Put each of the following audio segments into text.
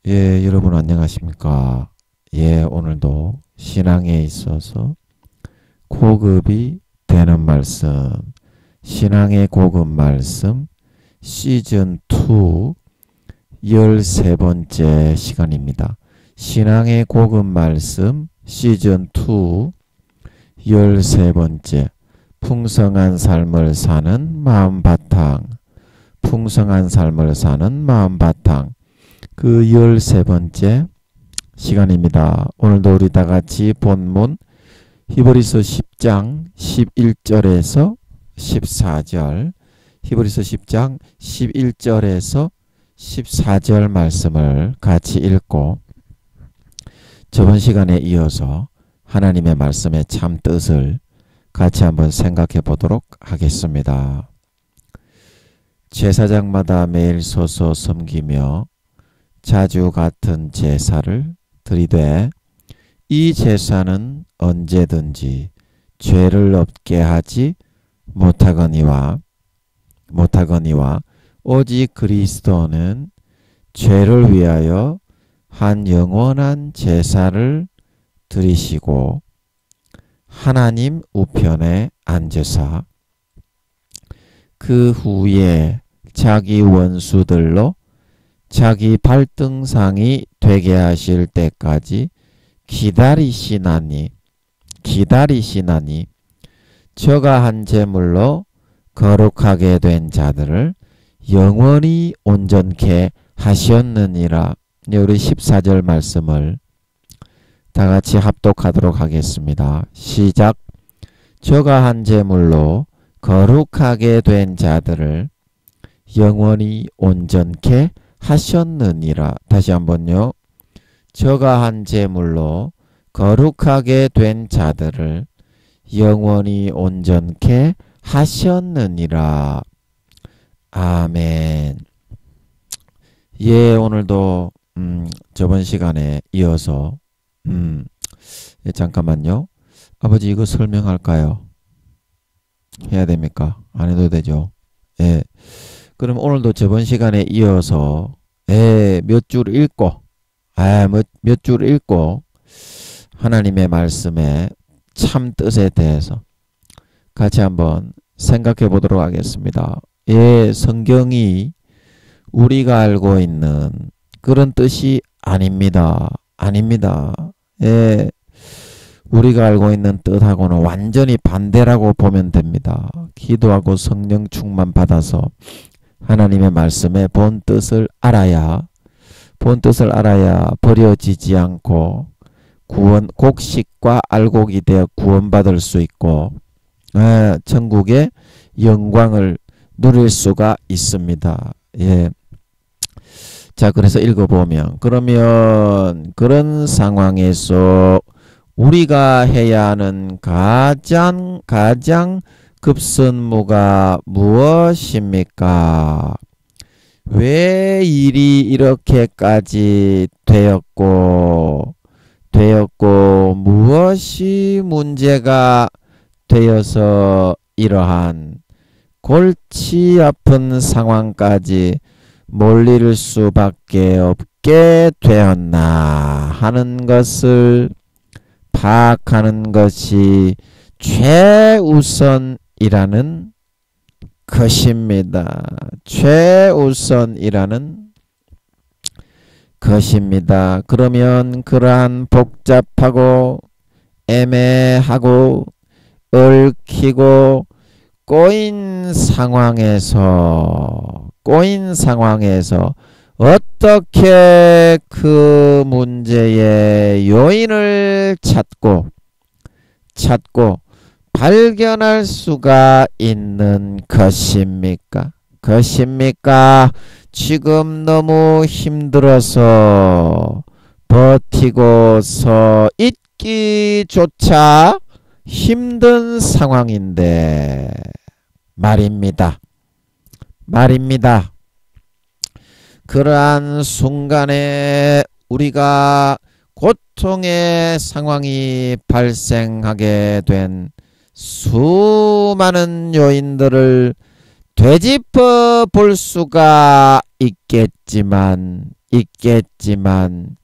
예, 여러분 안녕하십니까? 예, 오늘도 신앙에 있어서 고급이 되는 말씀, 신앙의 고급 말씀 시즌 2 13번째 시간입니다. 신앙의 고급 말씀 시즌 2 13번째 풍성한 삶을 사는 마음바탕, 풍성한 삶을 사는 마음바탕 그 13번째 시간입니다. 오늘도 우리 다같이 본문 히브리서 10장 11절에서 14절, 히브리서 10장 11절에서 14절 말씀을 같이 읽고 저번 시간에 이어서 하나님의 말씀의 참 뜻을 같이 한번 생각해 보도록 하겠습니다. 제사장마다 매일 서서 섬기며 자주 같은 제사를 드리되 이 제사는 언제든지 죄를 없게 하지 못하거니와 오직 그리스도는 죄를 위하여 한 영원한 제사를 드리시고 하나님 우편에 앉으사 그 후에 자기 원수들로 자기 발등상이 되게 하실 때까지 기다리시나니 저가 한 제물로 거룩하게 된 자들을 영원히 온전케 하셨느니라. 우리 14절 말씀을 다 같이 합독하도록 하겠습니다. 시작. 저가 한 제물로 거룩하게 된 자들을 영원히 온전케 하셨느니라. 다시 한번요. 저가 한 제물로 거룩하게 된 자들을 영원히 온전케 하셨느니라. 아멘. 예, 오늘도 저번 시간에 이어서 예, 잠깐만요. 아버지 이거 설명할까요? 해야 됩니까? 안 해도 되죠? 예. 그럼 오늘도 저번 시간에 이어서 몇 줄 읽고 몇 줄 읽고 하나님의 말씀의 참 뜻에 대해서 같이 한번 생각해 보도록 하겠습니다. 예, 성경이 우리가 알고 있는 그런 뜻이 아닙니다. 예, 우리가 알고 있는 뜻하고는 완전히 반대라고 보면 됩니다. 기도하고 성령 충만 받아서 하나님의 말씀의 본 뜻을 알아야 버려지지 않고 곡식과 알곡이 되어 구원받을 수 있고 천국의 영광을 누릴 수가 있습니다. 예. 자, 그래서 읽어보면 그러면 그런 상황에서 우리가 해야 하는 가장 급선무가 무엇입니까? 왜 일이 이렇게까지 되었고 무엇이 문제가 되어서 이러한 골치 아픈 상황까지 몰릴 수밖에 없게 되었나 하는 것을 파악하는 것이 최우선이라는 것입니다. 그러면 그러한 복잡하고 애매하고 얽히고 꼬인 상황에서 어떻게 그 문제의 요인을 찾고 발견할 수가 있는 것입니까? 지금 너무 힘들어서 버티고 서 있기조차 힘든 상황인데 말입니다. 그러한 순간에 우리가 고통의 상황이 발생하게 된 수많은 요인들을 되짚어 볼 수가 있겠지만 있겠지만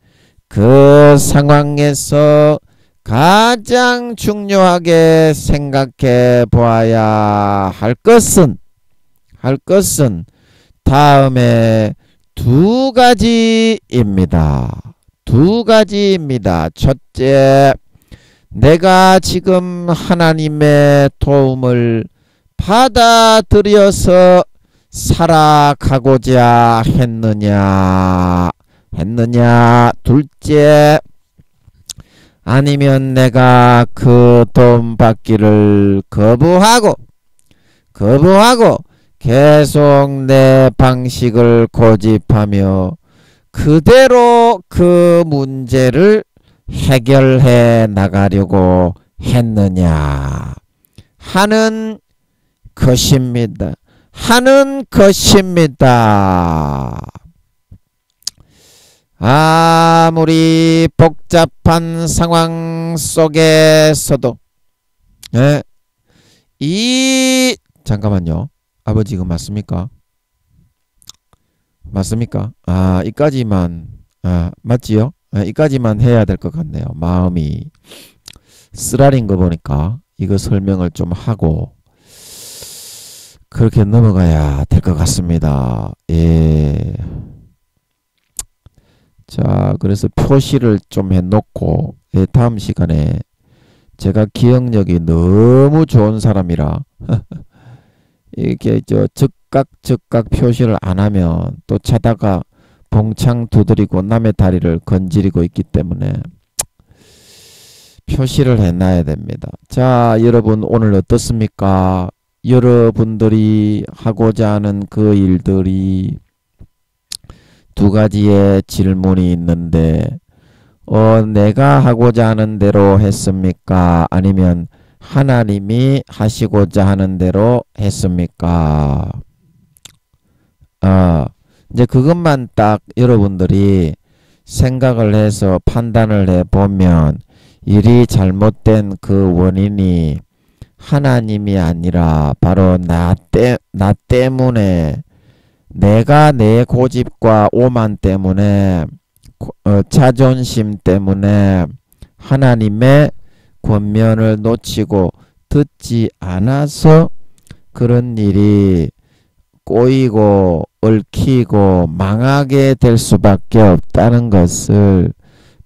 그 상황에서 가장 중요하게 생각해 보아야 할 것은 다음에 두 가지입니다. 두 가지입니다. 첫째, 내가 지금 하나님의 도움을 받아들여서 살아가고자 했느냐. 둘째, 아니면 내가 그 도움 받기를 거부하고 계속 내 방식을 고집하며 그대로 그 문제를 해결해 나가려고 했느냐 하는 것입니다. 아무리 복잡한 상황 속에서도 잠깐만요. 아버지 이거 맞습니까? 이까지만 맞지요? 이까지만 해야 될 것 같네요. 마음이 쓰라린 거 보니까 이거 설명을 좀 하고 그렇게 넘어가야 될 것 같습니다. 예. 자, 그래서 표시를 좀 해놓고 다음 시간에 제가 기억력이 너무 좋은 사람이라 이렇게 즉각 표시를 안 하면 또 자다가 봉창 두드리고 남의 다리를 건드리고 있기 때문에 표시를 해놔야 됩니다. 자, 여러분 오늘 어떻습니까? 여러분들이 하고자 하는 그 일들이 두 가지의 질문이 있는데 내가 하고자 하는 대로 했습니까? 아니면 하나님이 하시고자 하는 대로 했습니까? 이제 그것만 딱 여러분들이 생각을 해서 판단을 해보면 일이 잘못된 그 원인이 하나님이 아니라 바로 나 때문에 내가 내 고집과 오만 때문에 자존심 때문에 하나님의 권면을 놓치고 듣지 않아서 그런 일이 꼬이고 얽히고 망하게 될 수밖에 없다는 것을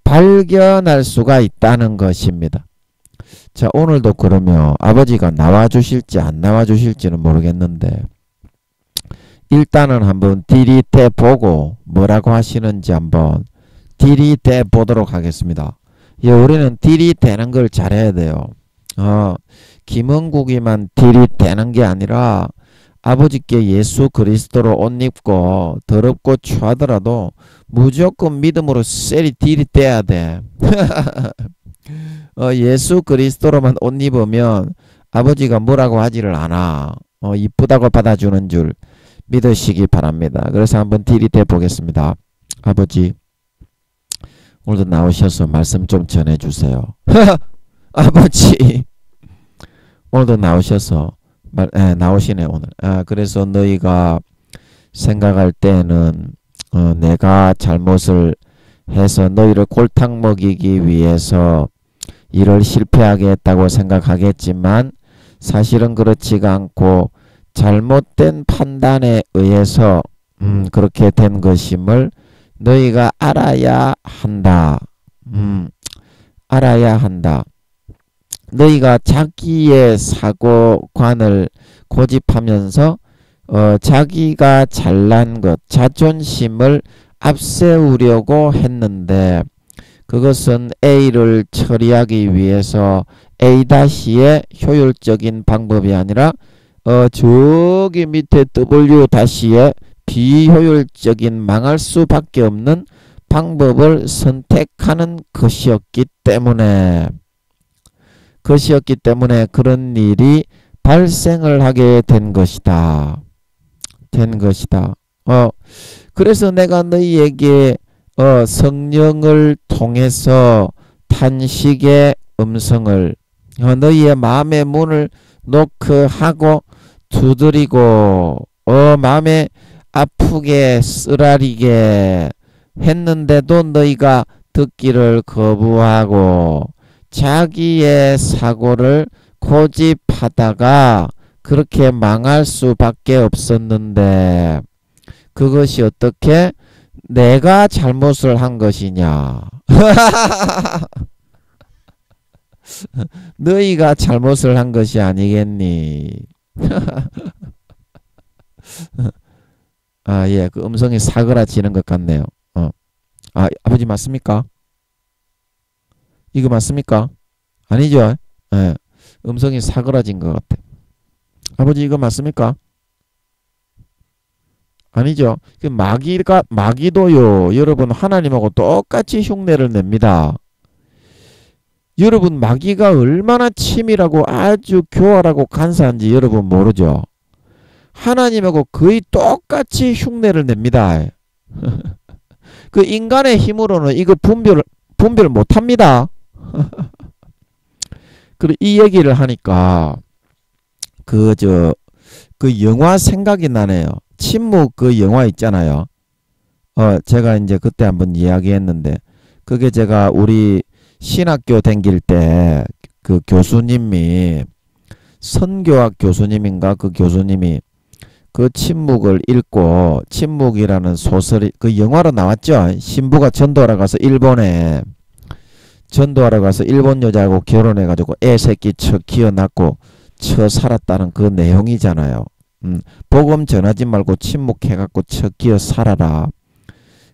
발견할 수가 있다는 것입니다. 자, 오늘도 그러면 아버지가 나와주실지 안 나와주실지는 모르겠는데 일단은 한번 들이대 보고 뭐라고 하시는지 한번 들이대 보도록 하겠습니다. 예, 우리는 들이대는 걸 잘해야 돼요. 김은국이만 들이대는 게 아니라 아버지께 예수 그리스도로 옷 입고 더럽고 추하더라도 무조건 믿음으로 쎄리 들이대야 돼. 예수 그리스도로만 옷 입으면 아버지가 뭐라고 하지를 않아. 이쁘다고 받아주는 줄 믿으시기 바랍니다. 그래서 한번 들이대 보겠습니다. 아버지 오늘도 나오셔서 말씀 좀 전해주세요. 아버지 오늘도 나오셔서 나오시네 오늘. 그래서 너희가 생각할 때는 내가 잘못을 해서 너희를 골탕 먹이기 위해서 일을 실패하게 했다고 생각하겠지만 사실은 그렇지가 않고 잘못된 판단에 의해서 그렇게 된 것임을 너희가 알아야 한다. 알아야 한다. 너희가 자기의 사고관을 고집하면서 자기가 잘난 것, 자존심을 앞세우려고 했는데 그것은 A를 처리하기 위해서 A-의 효율적인 방법이 아니라 저기 밑에 W-의 비효율적인 망할 수밖에 없는 방법을 선택하는 것이었기 때문에 그런 일이 발생을 하게 된 것이다. 그래서 내가 너희에게 성령을 통해서 탄식의 음성을 너희의 마음의 문을 노크하고 두드리고 마음에 아프게 쓰라리게 했는데도 너희가 듣기를 거부하고 자기의 사고를 고집하다가 그렇게 망할 수밖에 없었는데 그것이 어떻게 내가 잘못을 한 것이냐. 너희가 잘못을 한 것이 아니겠니. 아, 예, 그 음성이 사그라지는 것 같네요. 아, 아버지 맞습니까? 이거 맞습니까? 아니죠? 예, 음성이 사그라진 것 같아. 아버지 이거 맞습니까? 아니죠? 그 마귀도요, 여러분 하나님하고 똑같이 흉내를 냅니다. 여러분 마귀가 얼마나 치밀하고 아주 교활하고 간사한지 여러분 모르죠? 하나님하고 거의 똑같이 흉내를 냅니다. 그 인간의 힘으로는 이거 분별 못합니다. 그리고 이 얘기를 하니까 그 영화 생각이 나네요. 침묵 그 영화 있잖아요. 제가 이제 그때 한번 이야기했는데 그게 제가 우리 신학교 다닐 때 그 교수님이 선교학 교수님인가 그 교수님이 그 침묵을 읽고 침묵이라는 소설이 그 영화로 나왔죠. 신부가 전도하러 가서 일본 여자하고 결혼해가지고 애 새끼 키워 낳고 살았다는 그 내용이잖아요. 복음 전하지 말고 침묵해갖고 기어 살아라.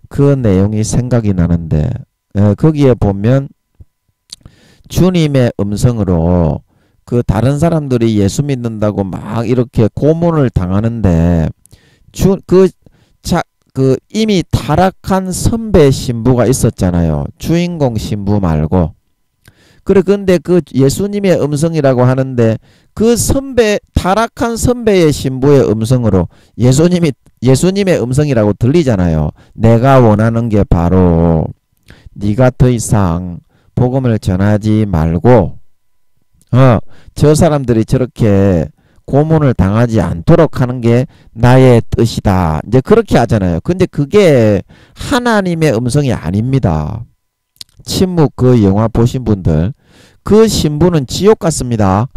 그 내용이 생각이 나는데 거기에 보면 주님의 음성으로 그 다른 사람들이 예수 믿는다고 막 이렇게 고문을 당하는데 이미 타락한 선배 신부가 있었잖아요. 주인공 신부 말고. 근데 그 예수님의 음성이라고 하는데 그 타락한 선배의 신부의 음성으로 예수님의 음성이라고 들리잖아요. 내가 원하는 게 바로 네가 더 이상 복음을 전하지 말고 저 사람들이 저렇게 고문을 당하지 않도록 하는 게 나의 뜻이다. 이제 그렇게 하잖아요. 근데 그게 하나님의 음성이 아닙니다. 침묵 그 영화 보신 분들 그 신부는 지옥 같습니다.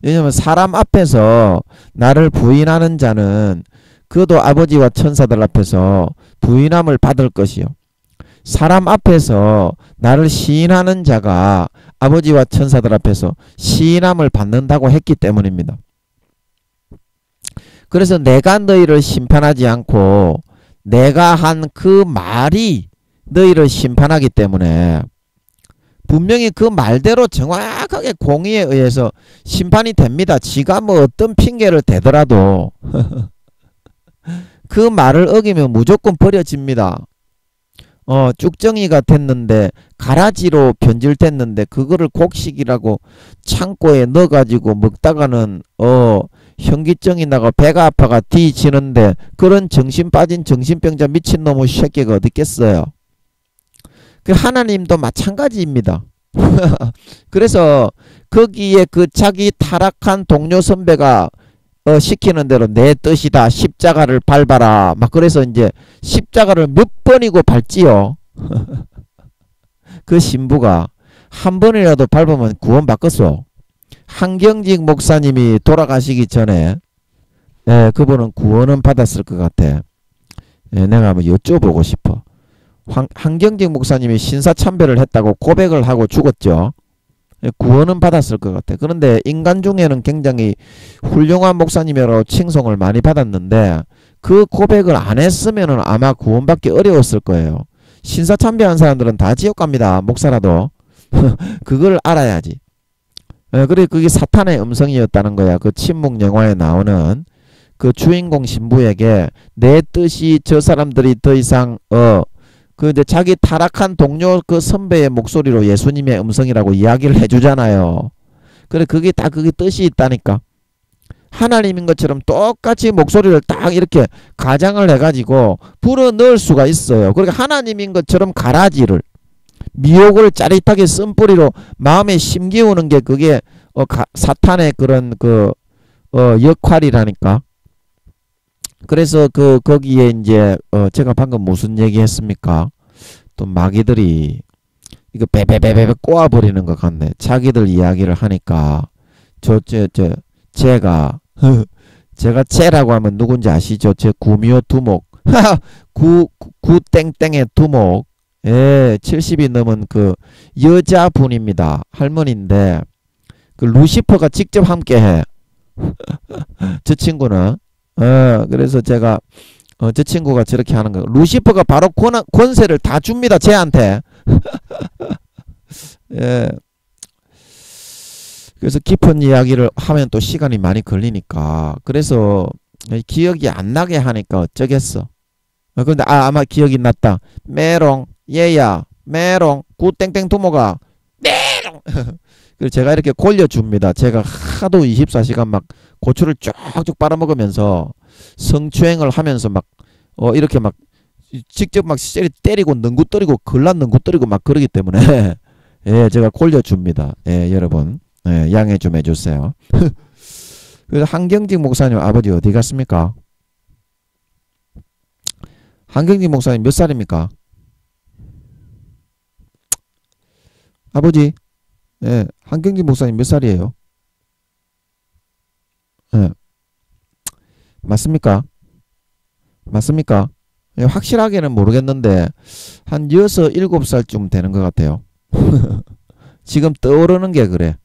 왜냐면 사람 앞에서 나를 부인하는 자는 그도 아버지와 천사들 앞에서 부인함을 받을 것이요. 사람 앞에서 나를 시인하는 자가 아버지와 천사들 앞에서 시인함을 받는다고 했기 때문입니다. 그래서 내가 너희를 심판하지 않고 내가 한 그 말이 너희를 심판하기 때문에 분명히 그 말대로 정확하게 공의에 의해서 심판이 됩니다. 지가 뭐 어떤 핑계를 대더라도 그 말을 어기면 무조건 버려집니다. 쭉정이가 됐는데 가라지로 변질됐는데 그거를 곡식이라고 창고에 넣어가지고 먹다가는 현기증이 나고 배가 아파가 뒤지는데 그런 정신 빠진 정신병자 미친놈의 새끼가 어디 있겠어요. 그 하나님도 마찬가지입니다. 그래서 거기에 그 자기 타락한 동료 선배가 시키는 대로 내 뜻이다. 십자가를 밟아라. 막 그래서 이제 십자가를 몇 번이고 밟지요. 그 신부가 한 번이라도 밟으면 구원받겠어. 한경직 목사님이 돌아가시기 전에 그분은 구원은 받았을 것 같아. 내가 한번 여쭤보고 싶어. 한경직 목사님이 신사참배를 했다고 고백을 하고 죽었죠. 구원은 받았을 것 같아. 그런데 인간 중에는 굉장히 훌륭한 목사님이라고 칭송을 많이 받았는데 그 고백을 안 했으면 아마 구원받기 어려웠을 거예요. 신사참배한 사람들은 다 지옥 갑니다. 목사라도. 그걸 알아야지. 그래 그게 사탄의 음성이었다는 거야. 그 침묵 영화에 나오는 그 주인공 신부에게 내 뜻이 저 사람들이 더 이상 이제 자기 타락한 동료 그 선배의 목소리로 예수님의 음성이라고 이야기를 해주잖아요. 그래 그게 다 그게 뜻이 있다니까. 하나님인 것처럼 똑같이 목소리를 딱 이렇게 가장을 해가지고 불어 넣을 수가 있어요. 그러니까 하나님인 것처럼 가라지를 미혹을 짜릿하게 쓴뿌리로 마음에 심기우는 게 그게 사탄의 그런 역할이라니까. 그래서 거기에 이제 제가 방금 무슨 얘기 했습니까? 또 마귀들이 이거 베베베베 꼬아버리는 것 같네. 자기들 이야기를 하니까 제가 제가 쟤라고 하면 누군지 아시죠? 제 구미호 두목 구땡땡의 두목. 예, 70이 넘은 그 여자분입니다. 할머니인데 그 루시퍼가 직접 함께해. 저 친구는 그래서 제가 저 친구가 저렇게 하는 거. 루시퍼가 바로 권세를 다 줍니다. 쟤한테. 예. 그래서 깊은 이야기를 하면 또 시간이 많이 걸리니까 그래서 기억이 안 나게 하니까 어쩌겠어. 근데 아마 기억이 났다. 메롱 얘야 메롱 구땡땡 두모가 메롱. 그래서 제가 이렇게 골려줍니다. 제가 하도 24시간 막 고추를 쫙쭉 빨아먹으면서 성추행을 하면서 막 이렇게 막 직접 막 때리고 능구뜨리고 걸라 능구뜨리고 막 그러기 때문에 예, 제가 골려줍니다. 예, 여러분 예, 양해 좀 해주세요. 그래서 한경직 목사님 아버지 어디 갔습니까? 한경직 목사님 몇 살입니까? 아버지 예, 한경직 목사님 몇 살이에요? 예, 맞습니까? 맞습니까? 예, 확실하게는 모르겠는데 한 6, 7살쯤 되는 것 같아요. 지금 떠오르는 게 그래.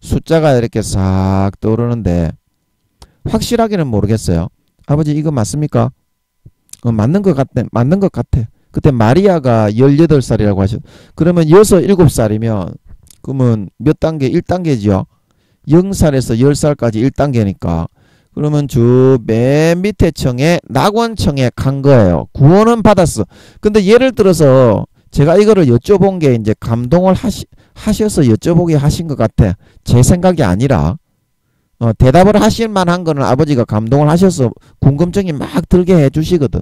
숫자가 이렇게 싹 떠오르는데 확실하게는 모르겠어요. 아버지 이거 맞습니까? 맞는 것 같네. 맞는 것 같아. 그때 마리아가 18살이라고 하셨. 그러면 6, 7살이면 그러면 몇 단계? 1단계죠. 0살에서 10살까지 1단계니까 그러면 저 맨 밑에 청에 낙원청에 간 거예요. 구원은 받았어. 근데 예를 들어서 제가 이거를 여쭤본 게 이제 감동을 하셔서 여쭤보게 하신 것 같아. 제 생각이 아니라 대답을 하실 만한 거는 아버지가 감동을 하셔서 궁금증이 막 들게 해주시거든.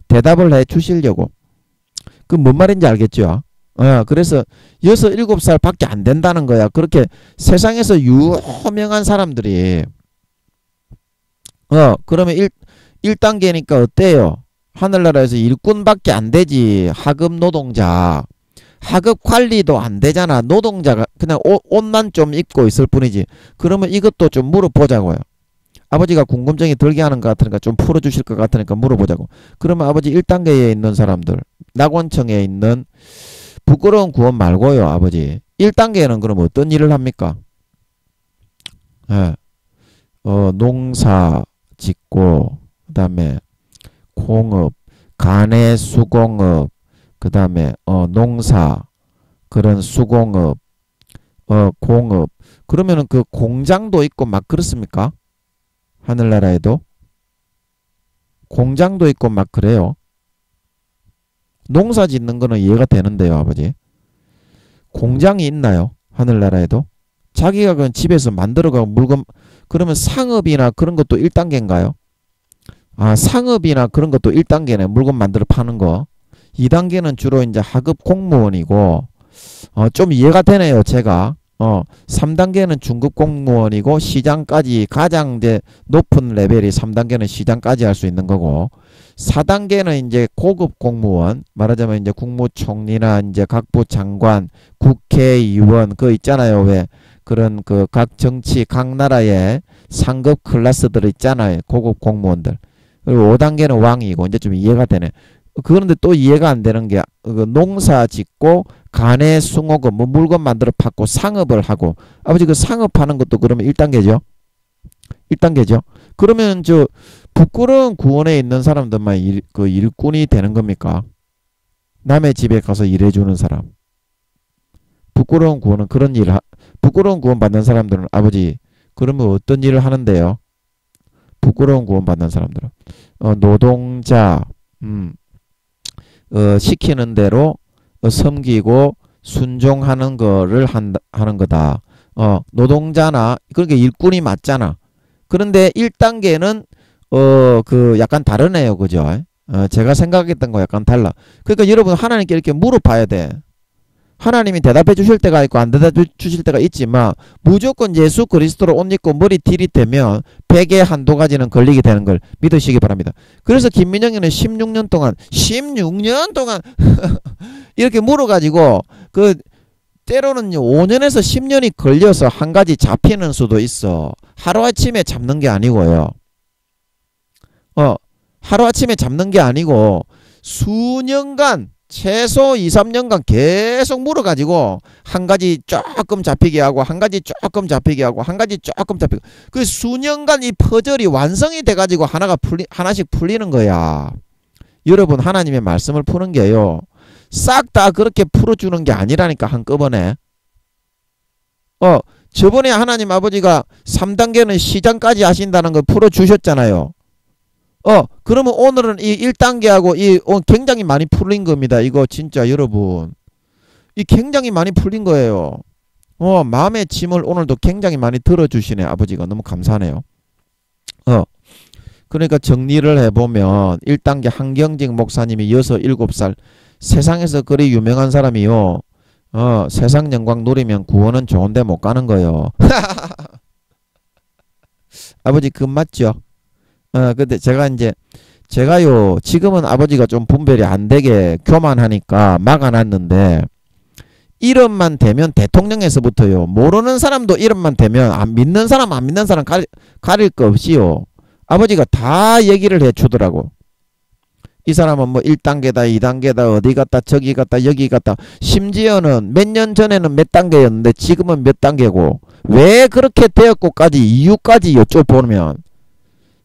대답을 해주시려고. 그 뭔 말인지 알겠죠? 그래서 6, 7살 밖에 안 된다는 거야. 그렇게 세상에서 유명한 사람들이 그러면 1단계니까 어때요? 하늘나라에서 일꾼밖에 안 되지. 하급 노동자. 하급 관리도 안 되잖아. 노동자가 그냥 옷만 좀 입고 있을 뿐이지. 그러면 이것도 좀 물어보자고요. 아버지가 궁금증이 들게 하는 것 같으니까 좀 풀어주실 것 같으니까 물어보자고. 그러면 아버지 1단계에 있는 사람들, 낙원청에 있는 부끄러운 구원 말고요. 아버지 1단계에는 그럼 어떤 일을 합니까? 예. 농사 짓고 그 다음에 공업, 가내 수공업, 그 다음에 농사, 그런 수공업, 공업. 그러면은 그 공장도 있고 막 그렇습니까? 하늘나라에도 공장도 있고 막 그래요. 농사 짓는 거는 이해가 되는데요, 아버지. 공장이 있나요? 하늘나라에도? 자기가 그냥 집에서 만들어가고 물건, 그러면 상업이나 그런 것도 1단계인가요? 상업이나 그런 것도 1단계네. 물건 만들어 파는 거. 2단계는 주로 이제 하급 공무원이고, 좀 이해가 되네요, 제가. 3단계는 중급 공무원이고, 시장까지 가장 이제 높은 레벨이 3단계는 시장까지 할 수 있는 거고, 4단계는 이제 고급 공무원, 말하자면 이제 국무총리나 이제 각부 장관, 국회의원, 그거 있잖아요. 왜 그런 그 각 정치, 각 나라의 상급 클래스들 있잖아요. 고급 공무원들. 그리고 5단계는 왕이고, 이제 좀 이해가 되네. 그런데 또 이해가 안 되는 게 농사 짓고 가내 숭어고 뭐 물건 만들어 팔고 상업을 하고 아버지 그 상업하는 것도 그러면 1단계죠. 1단계죠. 그러면 저 부끄러운 구원에 있는 사람들만 그 일꾼이 되는 겁니까? 남의 집에 가서 일해주는 사람. 부끄러운 구원은 그런 부끄러운 구원 받는 사람들은 아버지 그러면 어떤 일을 하는데요? 부끄러운 구원 받는 사람들은 노동자 시키는 대로 섬기고 순종하는 거를 하는 거다. 노동자나 그러니까 일꾼이 맞잖아. 그런데 1단계는 그 약간 다르네요. 그죠? 제가 생각했던 거 약간 달라. 그러니까 여러분 하나님께 이렇게 물어봐야 돼. 하나님이 대답해 주실 때가 있고 안 대답해 주실 때가 있지만 무조건 예수 그리스도로 옷 입고 머리 디릿대면 베개 한두 가지는 걸리게 되는 걸 믿으시기 바랍니다. 그래서 김민영이는 16년 동안 이렇게 물어가지고 그 때로는 5년에서 10년이 걸려서 한 가지 잡히는 수도 있어. 하루아침에 잡는 게 아니고요. 하루아침에 잡는 게 아니고 수년간 최소 2, 3년간 계속 물어가지고 한 가지 조금 잡히게 하고 한 가지 조금 잡히게 하고 한 가지 조금 잡히고 그 수년간 이 퍼즐이 완성이 돼가지고 하나씩 풀리는 거야. 여러분 하나님의 말씀을 푸는 게요. 싹 다 그렇게 풀어주는 게 아니라니까 한꺼번에. 저번에 하나님 아버지가 3단계는 시장까지 하신다는 걸 풀어주셨잖아요. 그러면 오늘은 이 1단계하고 굉장히 많이 풀린 겁니다. 이거 진짜 여러분. 이 굉장히 많이 풀린 거예요. 마음의 짐을 오늘도 굉장히 많이 들어주시네. 아버지가 너무 감사하네요. 그러니까 정리를 해보면 1단계 한경직 목사님이 6, 7살 세상에서 그리 유명한 사람이요. 세상 영광 누리면 구원은 좋은데 못 가는 거예요. 아버지 그 맞죠? 근데 제가요 지금은 아버지가 좀 분별이 안 되게 교만하니까 막아놨는데 이름만 대면 대통령에서부터요 모르는 사람도 이름만 대면 안 믿는 사람 안 믿는 사람 가릴 거 없이요 아버지가 다 얘기를 해주더라고. 이 사람은 뭐 1단계다 2단계다 어디 갔다 저기 갔다 여기 갔다 심지어는 몇 년 전에는 몇 단계였는데 지금은 몇 단계고 왜 그렇게 되었고까지 이유까지 여쭤보면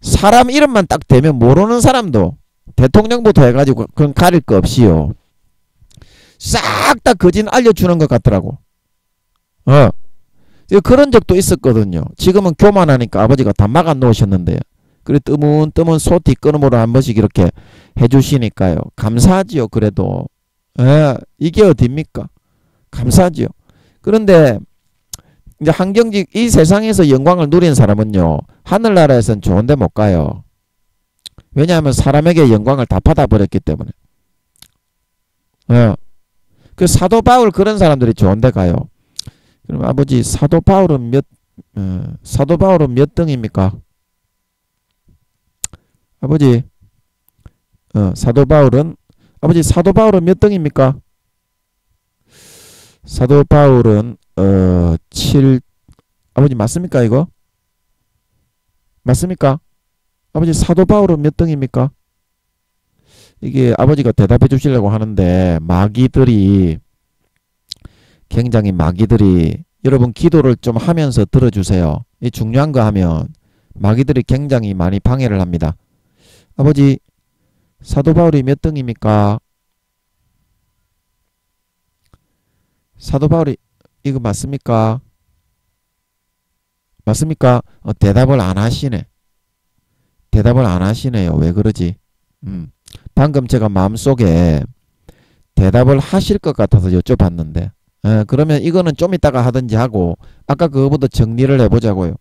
사람 이름만 딱 대면 모르는 사람도 대통령부터 해가지고 그건 가릴 거 없이요 싹 다 거진 알려주는 것 같더라고. 그런 적도 있었거든요. 지금은 교만하니까 아버지가 다 막아 놓으셨는데 그래 뜨문뜨문 소 뒷걸음으로 한 번씩 이렇게 해주시니까요 감사하지요. 그래도 이게 어딥니까? 감사하지요. 그런데 이제 한경직 이 세상에서 영광을 누린 사람은요 하늘나라에선 좋은데 못 가요. 왜냐하면 사람에게 영광을 다 받아버렸기 때문에. 그 사도 바울 그런 사람들이 좋은데 가요. 그럼 아버지 사도 바울은 몇 등입니까? 아버지 사도 바울은 몇 등입니까? 사도 바울은 7 아버지 맞습니까 이거? 맞습니까? 아버지 사도 바울은 몇 등입니까? 이게 아버지가 대답해 주시려고 하는데 마귀들이 여러분 기도를 좀 하면서 들어주세요. 이 중요한 거 하면 마귀들이 굉장히 많이 방해를 합니다. 아버지 사도 바울이 몇 등입니까? 사도 바울이 이거 맞습니까? 맞습니까? 대답을 안 하시네. 대답을 안 하시네요. 왜 그러지? 방금 제가 마음속에 대답을 하실 것 같아서 여쭤봤는데 그러면 이거는 좀 이따가 하든지 하고 아까 그거보다 정리를 해보자고요.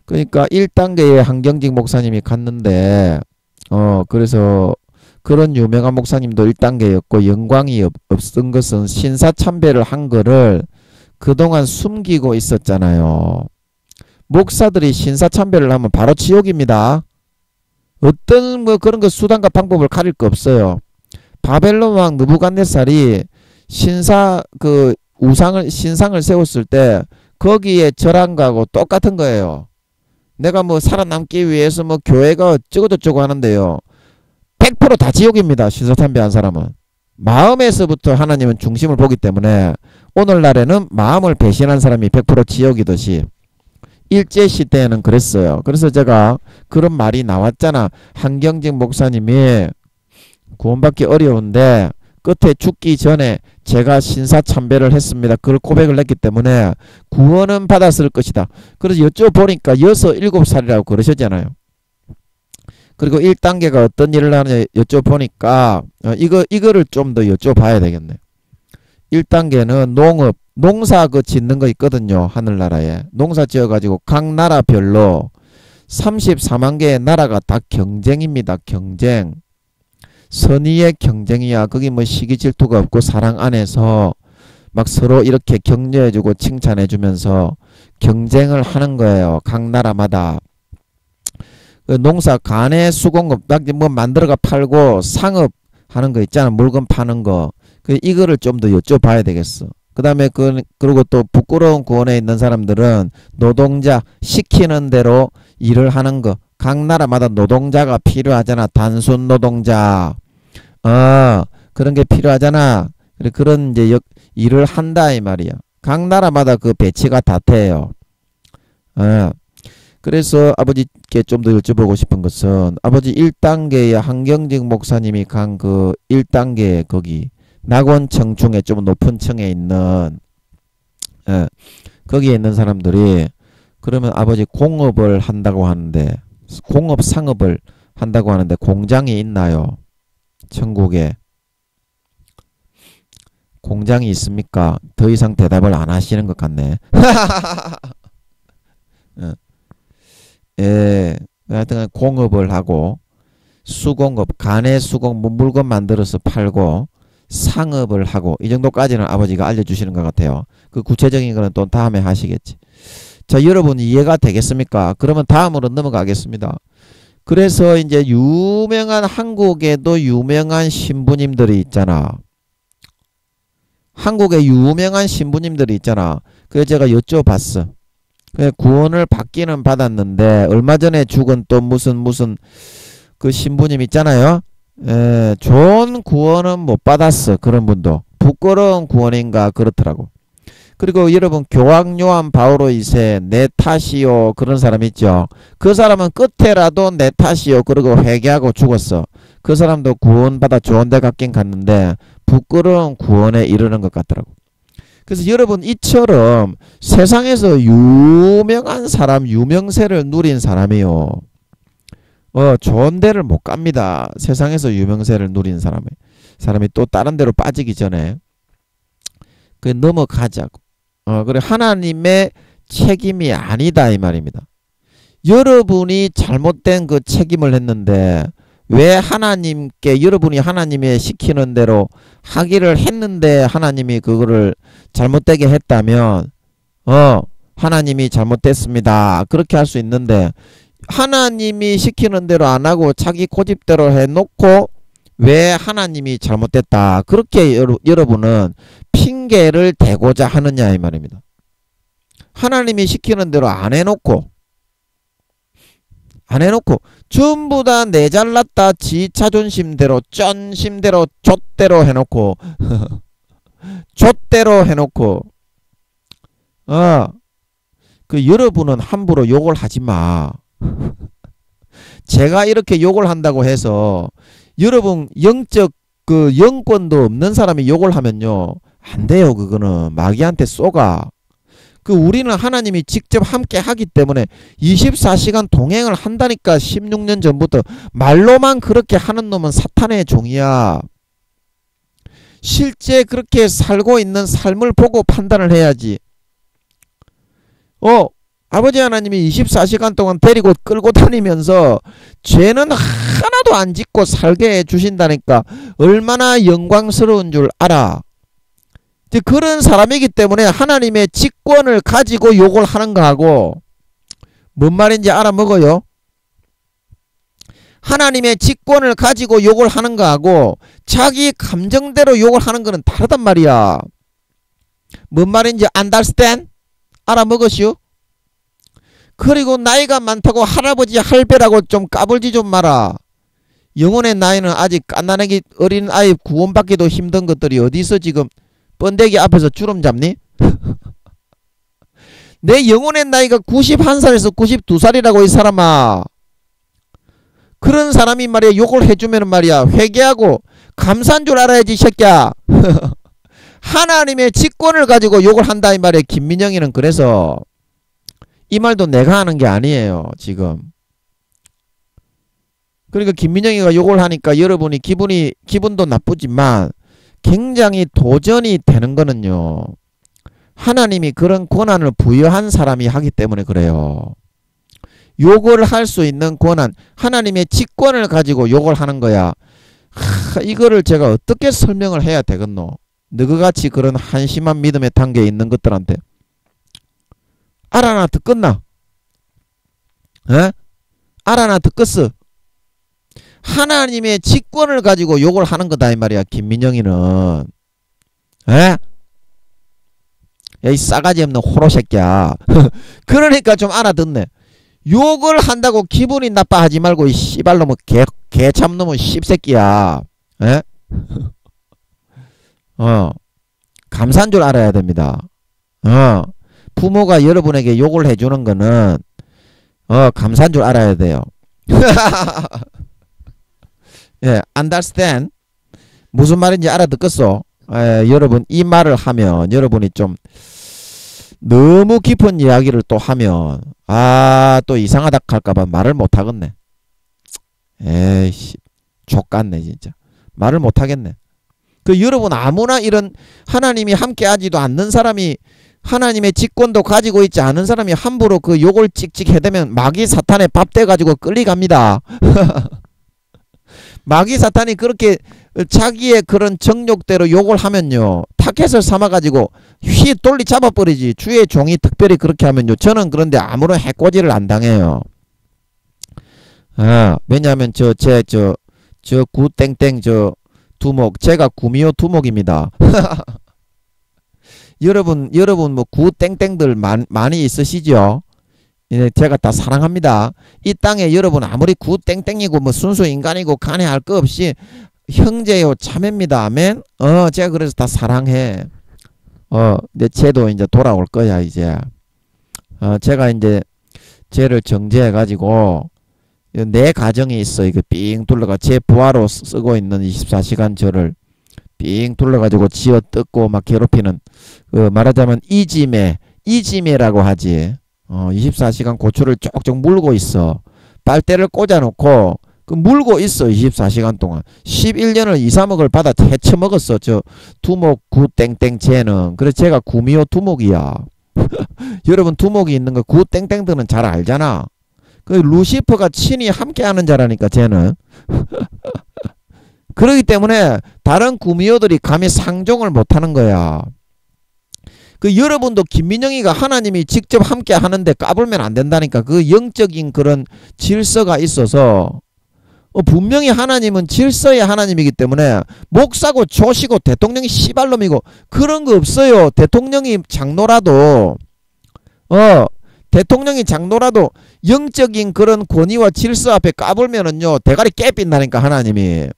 그러니까 1단계에 한경직 목사님이 갔는데 그래서 그런 유명한 목사님도 1단계였고 영광이 없은 것은 신사참배를 한 거를 그동안 숨기고 있었잖아요. 목사들이 신사참배를 하면 바로 지옥입니다. 어떤 뭐 그런 거 수단과 방법을 가릴 거 없어요. 바벨론 왕 느부갓네살이 신상을 세웠을 때 거기에 절한 거하고 똑같은 거예요. 내가 뭐 살아남기 위해서 뭐 교회가 어쩌고저쩌고 하는데요. 100% 다 지옥입니다. 신사참배한 사람은. 마음에서부터 하나님은 중심을 보기 때문에 오늘날에는 마음을 배신한 사람이 100% 지옥이듯이 일제시대에는 그랬어요. 그래서 제가 그런 말이 나왔잖아. 한경직 목사님이 구원받기 어려운데 끝에 죽기 전에 제가 신사참배를 했습니다. 그걸 고백을 했기 때문에 구원은 받았을 것이다. 그래서 여쭤보니까 6, 7살이라고 그러셨잖아요. 그리고 1단계가 어떤 일을 하느냐 여쭤보니까 이거를 좀 더 여쭤봐야 되겠네. 1단계는 농사 짓는 거 있거든요. 하늘나라에. 농사 지어가지고 각 나라별로 34만 개의 나라가 다 경쟁입니다. 경쟁. 선의의 경쟁이야. 거기 뭐 시기 질투가 없고 사랑 안에서 막 서로 이렇게 격려해주고 칭찬해주면서 경쟁을 하는 거예요. 각 나라마다. 그 농사 가내 수공업 뭐 만들어가 팔고 상업 하는 거 있잖아. 물건 파는 거. 그 이거를 좀 더 여쭤봐야 되겠어. 그 다음에 그리고 또 부끄러운 구원에 있는 사람들은 노동자 시키는 대로 일을 하는 거. 각 나라마다 노동자가 필요하잖아. 단순 노동자. 그런 게 필요하잖아. 그런 이제 일을 한다 이 말이야. 각 나라마다 그 배치가 다태요. 그래서 아버지께 좀 더 여쭤보고 싶은 것은 아버지 1단계의 한경직 목사님이 간 그 1단계 거기 낙원청중에 좀 높은 층에 있는 거기에 있는 사람들이 그러면 아버지 공업을 한다고 하는데 공업 상업을 한다고 하는데 공장이 있나요? 천국에 공장이 있습니까? 더 이상 대답을 안 하시는 것 같네. 예, 하여튼 공업을 하고 수공업, 가내 수공 물건 만들어서 팔고 상업을 하고 이 정도까지는 아버지가 알려주시는 것 같아요. 그 구체적인 거는 또 다음에 하시겠지. 자, 여러분 이해가 되겠습니까? 그러면 다음으로 넘어가겠습니다. 그래서 이제 유명한 한국에도 유명한 신부님들이 있잖아. 한국에 유명한 신부님들이 있잖아. 그래서 제가 여쭤봤어. 구원을 받기는 받았는데 얼마 전에 죽은 또 무슨 그 신부님 있잖아요. 좋은 구원은 못 받았어. 그런 분도 부끄러운 구원인가 그렇더라고. 그리고 여러분 교황 요한 바오로 2세 내 탓이요 그런 사람 있죠. 그 사람은 끝에라도 내 탓이요 그러고 회개하고 죽었어. 그 사람도 구원받아 좋은 데 갔긴 갔는데 부끄러운 구원에 이르는 것 같더라고. 그래서 여러분 이처럼 세상에서 유명한 사람 유명세를 누린 사람이요. 좋은 데를 못 갑니다. 세상에서 유명세를 누린 사람이 또 다른 데로 빠지기 전에 넘어가자고. 그래 하나님의 책임이 아니다 이 말입니다. 여러분이 잘못된 그 책임을 했는데 왜 하나님께 여러분이 하나님의 시키는 대로 하기를 했는데 하나님이 그거를 잘못되게 했다면 하나님이 잘못됐습니다. 그렇게 할 수 있는데 하나님이 시키는 대로 안 하고 자기 고집대로 해놓고 왜 하나님이 잘못됐다 그렇게 여러분은 핑계를 대고자 하느냐 이 말입니다. 하나님이 시키는 대로 안 해놓고 전부 다 내 잘났다 지 자존심대로 쩐심대로 좆대로 해놓고 좆대로 해놓고 그 여러분은 함부로 욕을 하지마. 제가 이렇게 욕을 한다고 해서 여러분 영적 그 영권도 없는 사람이 욕을 하면요 안 돼요. 그거는 마귀한테 쏘가. 우리는 하나님이 직접 함께 하기 때문에 24시간 동행을 한다니까. 16년 전부터 말로만 그렇게 하는 놈은 사탄의 종이야. 실제 그렇게 살고 있는 삶을 보고 판단을 해야지. 아버지 하나님이 24시간 동안 데리고 끌고 다니면서 죄는 하나도 안 짓고 살게 해주신다니까 얼마나 영광스러운 줄 알아. 그런 사람이기 때문에 하나님의 직권을 가지고 욕을 하는 거하고 뭔 말인지 알아먹어요? 하나님의 직권을 가지고 욕을 하는 거하고 자기 감정대로 욕을 하는 거는 다르단 말이야. 뭔 말인지 understand? 알아먹으시오? 그리고 나이가 많다고 할아버지 할배라고 좀 까불지 좀 마라. 영혼의 나이는 아직 갓난아기 어린 아이 구원받기도 힘든 것들이 어디서 지금 번데기 앞에서 주름 잡니? 내 영혼의 나이가 91살에서 92살이라고 이 사람아. 그런 사람이 말이야 욕을 해주면 말이야 회개하고 감사한 줄 알아야지 새끼야. 하나님의 직권을 가지고 욕을 한다 이 말이야. 김민영이는 그래서 이 말도 내가 하는 게 아니에요 지금. 그러니까 김민영이가 욕을 하니까 여러분이 기분도 나쁘지만 굉장히 도전이 되는 거는요 하나님이 그런 권한을 부여한 사람이 하기 때문에 그래요. 욕을 할 수 있는 권한 하나님의 직권을 가지고 욕을 하는 거야. 이거를 제가 어떻게 설명을 해야 되겠노? 너희같이 그런 한심한 믿음에 담겨 있는 것들한테 알아나 듣겠나? 에? 알아나 듣겠어? 하나님의 직권을 가지고 욕을 하는 거다 이 말이야. 김민영이는. 에? 야, 이 싸가지 없는 호로 새끼야. 그러니까 좀 알아듣네. 욕을 한다고 기분이 나빠하지 말고 이 씨발놈의 개참놈의 씹새끼야. 에? 감사한 줄 알아야 됩니다. 부모가 여러분에게 욕을 해주는 거는 감사한 줄 알아야 돼요. 예, understand? 무슨 말인지 알아듣겠어? 여러분 이 말을 하면 여러분이 좀 너무 깊은 이야기를 또 하면 또 이상하다 할까봐 말을 못하겠네. 에이씨 족같네 진짜. 말을 못하겠네. 그 여러분 아무나 이런 하나님이 함께하지도 않는 사람이 하나님의 직권도 가지고 있지 않은 사람이 함부로 그 욕을 찍찍 해대면 마귀 사탄의 밥 돼가지고 끌리갑니다. 마귀 사탄이 그렇게 자기의 그런 정욕대로 욕을 하면요 타켓을 삼아가지고 휘 돌리 잡아버리지. 주의 종이 특별히 그렇게 하면요 저는 그런데 아무런 해코지를 안 당해요. 왜냐하면 저 구땡땡 두목 제가 구미호 두목입니다. 여러분 뭐 구땡땡들 많이 있으시죠? 제가 다 사랑합니다. 이 땅에 여러분 아무리 구땡땡이고 뭐 순수 인간이고 간해할 거 없이 형제요 자매입니다. 아멘. 제가 그래서 다 사랑해. 내 쟤도 이제 돌아올 거야 이제. 제가 이제 쟤를 정죄해 가지고 내 가정이 있어. 이거 삥 둘러가 제 부하로 쓰고 있는 24시간 저를 삥 둘러가지고 지어 뜯고 막 괴롭히는 말하자면 이지매라고 하지. 24시간 고추를 쪽쪽 물고 있어. 빨대를 꽂아놓고 그 물고 있어. 24시간 동안 11년을 2, 3억을 받아 헤쳐먹었어. 저 두목 구땡땡 쟤는. 그래서 제가 구미호 두목이야. 여러분 두목이 있는 거 구땡땡들은 잘 알잖아. 그 루시퍼가 친히 함께하는 자라니까 쟤는. 그렇기 때문에 다른 구미호들이 감히 상종을 못하는 거야. 그 여러분도 김민영이가 하나님이 직접 함께 하는데 까불면 안 된다니까. 그 영적인 그런 질서가 있어서 분명히 하나님은 질서의 하나님이기 때문에 목사고 조시고 대통령이 씨발놈이고 그런 거 없어요. 대통령이 장로라도 영적인 그런 권위와 질서 앞에 까불면은요 대가리 깨빈다니까 하나님이.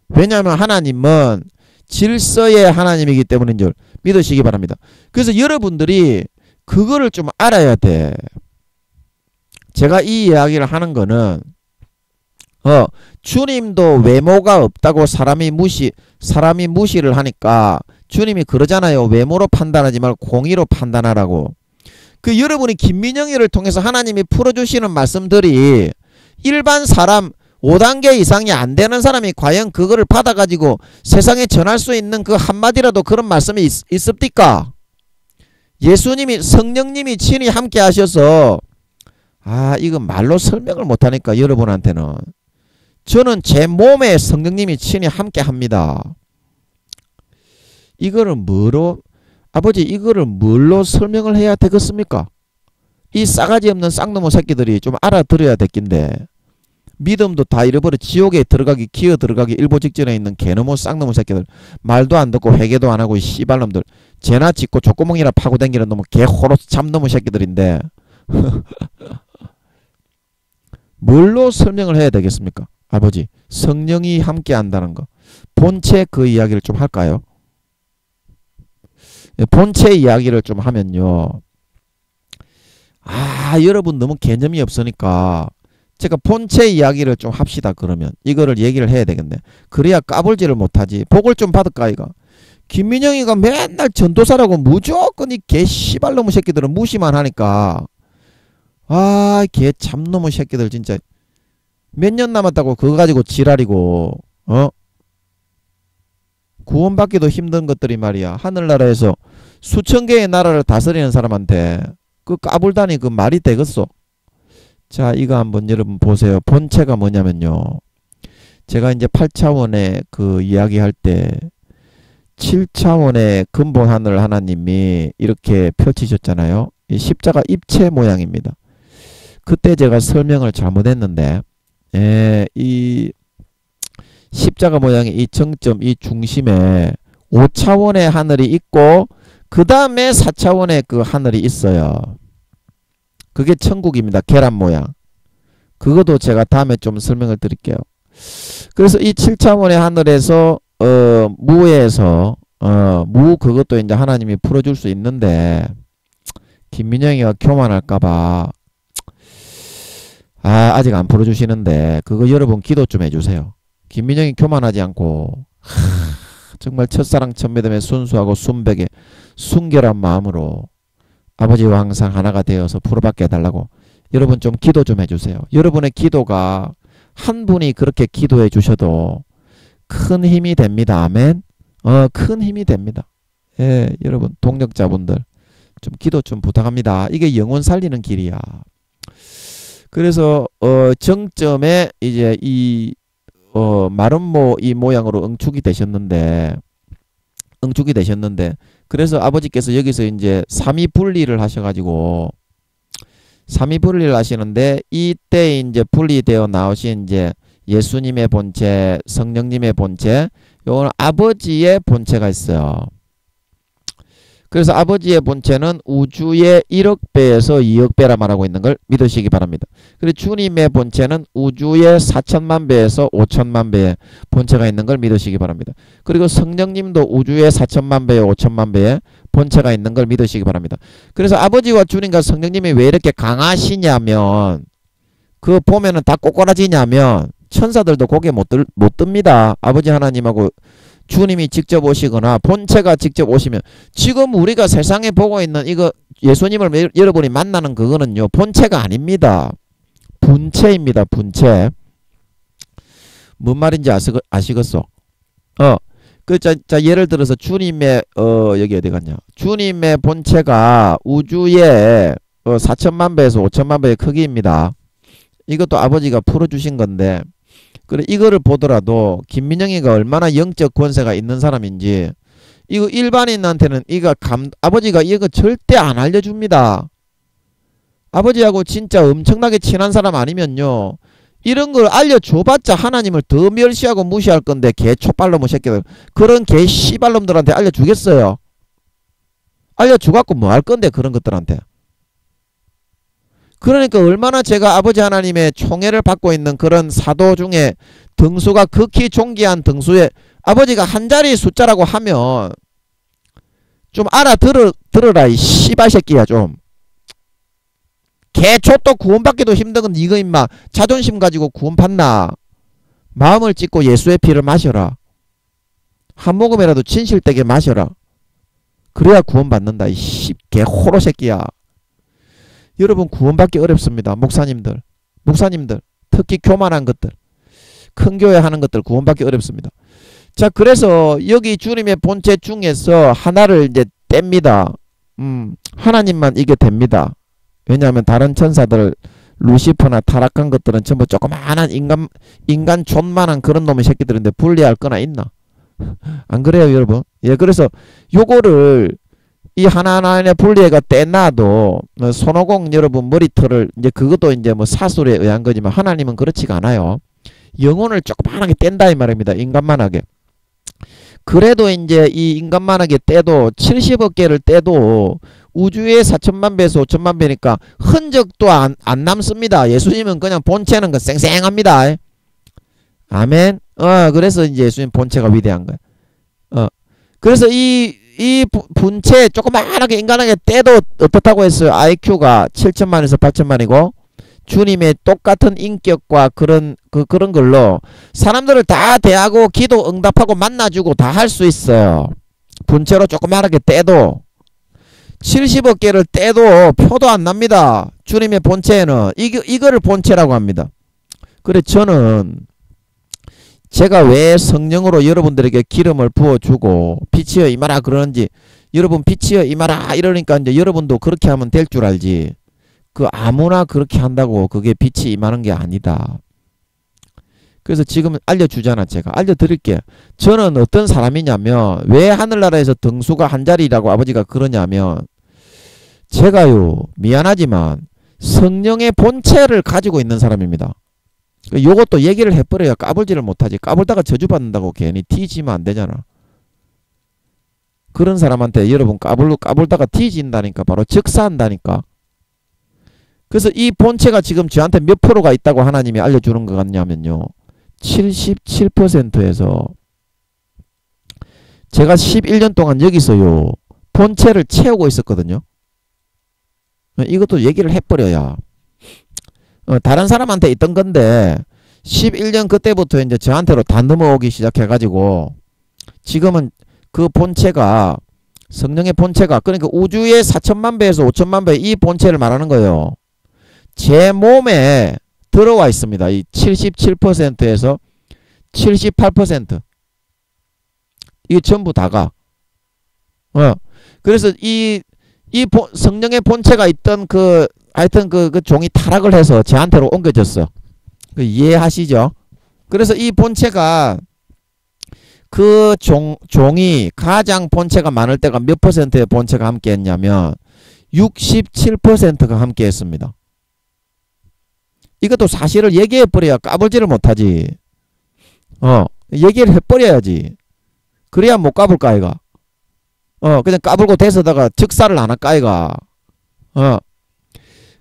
왜냐하면 하나님은 질서의 하나님이기 때문인 줄 믿으시기 바랍니다. 그래서 여러분들이 그거를 좀 알아야 돼. 제가 이 이야기를 하는 거는 주님도 외모가 없다고 사람이 무시를 하니까 주님이 그러잖아요. 외모로 판단하지 말고 공의로 판단하라고. 그 여러분이 김민영이를 통해서 하나님이 풀어주시는 말씀들이 일반 사람 5단계 이상이 안 되는 사람이 과연 그거를 받아가지고 세상에 전할 수 있는 그 한마디라도 그런 말씀이 있습니까? 예수님이 성령님이 친히 함께 하셔서 이거 말로 설명을 못하니까 여러분한테는 저는 제 몸에 성령님이 친히 함께 합니다. 이거를 아버지 이거를 뭘로 설명을 해야 되겠습니까? 이 싸가지 없는 쌍놈의 새끼들이 좀 알아들어야 됐긴데 믿음도 다 잃어버려 지옥에 기어 들어가기 일보 직전에 있는 개놈의 쌍놈의 새끼들 말도 안 듣고 회개도 안 하고 씨발놈들 죄나 짓고 족구멍이나 파고 댕기는 놈의 개호로 참놈의 새끼들인데 뭘로 설명을 해야 되겠습니까? 아버지 성령이 함께 한다는 거 본체 그 이야기를 좀 할까요? 본체 이야기를 좀 하면요 여러분 너무 개념이 없으니까 제가 본체 이야기를 좀 합시다. 그러면 이거를 얘기를 해야 되겠네. 그래야 까불지를 못하지. 복을 좀 받을까 이거. 김민영이가 맨날 전도사라고 무조건 이 개 씨발놈의 새끼들은 무시만 하니까 개 참놈의 새끼들 진짜 몇 년 남았다고 그거 가지고 지랄이고 구원받기도 힘든 것들이 말이야. 하늘나라에서 수천 개의 나라를 다스리는 사람한테 그 까불다니 그 말이 되겠어? 자 이거 한번 여러분 보세요. 본체가 뭐냐면요. 제가 이제 8차원의 그 이야기할 때 7차원의 근본 하늘 하나님이 이렇게 펼치셨잖아요. 이 십자가 입체 모양입니다. 그때 제가 설명을 잘못했는데, 이 십자가 모양의 이 정점, 이 중심에 5차원의 하늘이 있고 그 다음에 4차원의 그 하늘이 있어요. 그게 천국입니다. 계란 모양. 그것도 제가 다음에 좀 설명을 드릴게요. 그래서 이 7차원의 하늘에서 무에서 무 그것도 이제 하나님이 풀어줄 수 있는데 김민영이가 교만할까봐 아직 안 풀어주시는데 그거 여러분 기도 좀 해주세요. 김민영이 교만하지 않고 정말 첫사랑 첫미담에 순수하고 순백에 순결한 마음으로 아버지와 항상 하나가 되어서 풀어받게 해달라고 여러분 좀 기도 좀 해주세요. 여러분의 기도가 한 분이 그렇게 기도해 주셔도 큰 힘이 됩니다. 아멘. 큰 힘이 됩니다. 예, 여러분 동력자분들 좀 기도 좀 부탁합니다. 이게 영혼 살리는 길이야. 그래서 정점에 이제 이 마름모 이 모양으로 응축이 되셨는데 그래서 아버지께서 여기서 이제 삼위분리를 하셔가지고 삼위분리를 하시는데 이때 이제 분리되어 나오신 이제 예수님의 본체, 성령님의 본체, 요거는 아버지의 본체가 있어요. 그래서 아버지의 본체는 우주의 1억 배에서 2억 배라 말하고 있는 걸 믿으시기 바랍니다. 그리고 주님의 본체는 우주의 4천만 배에서 5천만 배의 본체가 있는 걸 믿으시기 바랍니다. 그리고 성령님도 우주의 4천만 배에 5천만 배의 본체가 있는 걸 믿으시기 바랍니다. 그래서 아버지와 주님과 성령님이 왜 이렇게 강하시냐면 그 보면은 다 꼬꾸라지냐면 천사들도 고개 못 듭니다. 아버지 하나님하고 주님이 직접 오시거나 본체가 직접 오시면 지금 우리가 세상에 보고 있는 이거 예수님을 여러분이 만나는 그거는요 본체가 아닙니다. 분체입니다. 분체. 뭔 말인지 아시겠어? 자 예를 들어서 주님의 여기 어디 갔냐? 주님의 본체가 우주의 4천만 배에서 5천만 배의 크기입니다. 이것도 아버지가 풀어주신 건데 그래 이거를 보더라도 김민영이가 얼마나 영적 권세가 있는 사람인지 이거 일반인한테는 아버지가 이거 절대 안 알려줍니다. 아버지하고 진짜 엄청나게 친한 사람 아니면요 이런 걸 알려줘봤자 하나님을 더 멸시하고 무시할 건데 개 촉발놈의 새끼들 그런 개 씨발놈들한테 알려주겠어요? 알려주갖고 뭐 할 건데 그런 것들한테. 그러니까 얼마나 제가 아버지 하나님의 총애를 받고 있는 그런 사도 중에 등수가 극히 존귀한 등수에 아버지가 한 자리 숫자라고 하면 좀 알아들어라 이 씨발 새끼야 좀. 개초또 구원받기도 힘든 건 이거 임마 자존심 가지고 구원받나. 마음을 찢고 예수의 피를 마셔라. 한 모금이라도 진실되게 마셔라. 그래야 구원받는다 이 씨 개호로 새끼야. 여러분 구원받기 어렵습니다. 목사님들 특히 교만한 것들 큰 교회 하는 것들 구원받기 어렵습니다. 자 그래서 여기 주님의 본체 중에서 하나를 이제 뗍니다. 하나님만 이게 됩니다. 왜냐하면 다른 천사들 루시퍼나 타락한 것들은 전부 조그마한 인간 존만한 그런 놈의 새끼들인데 분리할 거나 있나? 안 그래요 여러분? 예 그래서 요거를 이 하나하나의 분리해가 떼놔도 손오공 여러분 머리털을 이제 그것도 이제 뭐 사술에 의한 거지만 하나님은 그렇지가 않아요. 영혼을 조그만하게 뗀다 이 말입니다. 인간만하게. 그래도 이제 이 인간만하게 떼도 70억 개를 떼도 우주의 4천만 배에서 5천만 배니까 흔적도 안 남습니다. 예수님은 그냥 본체는 그 쌩쌩합니다. 아멘. 그래서 이제 예수님 본체가 위대한 거야. 그래서 이 분체 조그만하게 인간하게 떼도 어떻다고 했어요? IQ가 7천만에서 8천만이고 주님의 똑같은 인격과 그런 걸로 사람들을 다 대하고 기도 응답하고 만나주고 다 할 수 있어요. 분체로 조그만하게 떼도 70억 개를 떼도 표도 안 납니다. 주님의 본체에는 이거를 본체라고 합니다. 그래 저는 제가 왜 성령으로 여러분들에게 기름을 부어주고 빛이여 임하라 그러는지 여러분 빛이여 임하라 이러니까 이제 여러분도 그렇게 하면 될 줄 알지 그 아무나 그렇게 한다고 그게 빛이 임하는 게 아니다. 그래서 지금 알려주잖아. 제가 알려드릴게. 저는 어떤 사람이냐면 왜 하늘나라에서 등수가 한 자리라고 아버지가 그러냐면 제가요 미안하지만 성령의 본체를 가지고 있는 사람입니다. 요것도 얘기를 해버려야 까불지를 못하지. 까불다가 저주받는다고 괜히 티지면 안 되잖아. 그런 사람한테 여러분 까불다가 티진다니까. 바로 즉사한다니까. 그래서 이 본체가 지금 저한테 몇 프로가 있다고 하나님이 알려주는 것 같냐면요. 77%에서 제가 11년 동안 여기서요. 본체를 채우고 있었거든요. 이것도 얘기를 해버려야. 다른 사람한테 있던 건데 11년 그때부터 이제 저한테로 다 넘어오기 시작해가지고 지금은 그 본체가 성령의 본체가 그러니까 우주의 4천만 배에서 5천만 배 이 본체를 말하는 거예요. 제 몸에 들어와 있습니다. 이 77%에서 78% 이게 전부 다가 그래서 성령의 본체가 있던 하여튼 그 종이 타락을 해서 저한테로 옮겨졌어. 이해하시죠? 그래서 이 본체가 그 종이 가장 본체가 많을 때가 몇 퍼센트의 본체가 함께 했냐면 67%가 함께 했습니다. 이것도 사실을 얘기해버려야 까불지를 못하지. 얘기를 해버려야지. 그래야 못 까불까 아이가. 그냥 까불고 대서다가 즉사를 안 할까 아이가.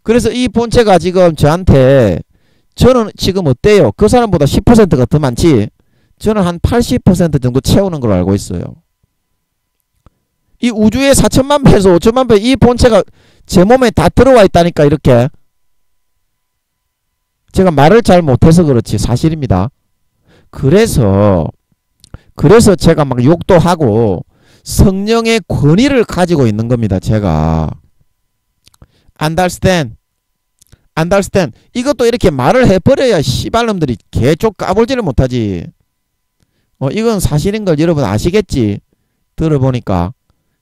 그래서 이 본체가 지금 저한테 저는 지금 어때요? 그 사람보다 10%가 더 많지? 저는 한 80% 정도 채우는 걸로 알고 있어요. 이 우주의 4천만 배에서 5천만 배 이 본체가 제 몸에 다 들어와 있다니까 이렇게. 제가 말을 잘 못해서 그렇지 사실입니다. 그래서 제가 막 욕도 하고 성령의 권위를 가지고 있는 겁니다. 제가 understand 이것도 이렇게 말을 해버려야 씨발놈들이 개쪽 까불지를 못하지. 이건 사실인 걸 여러분 아시겠지? 들어보니까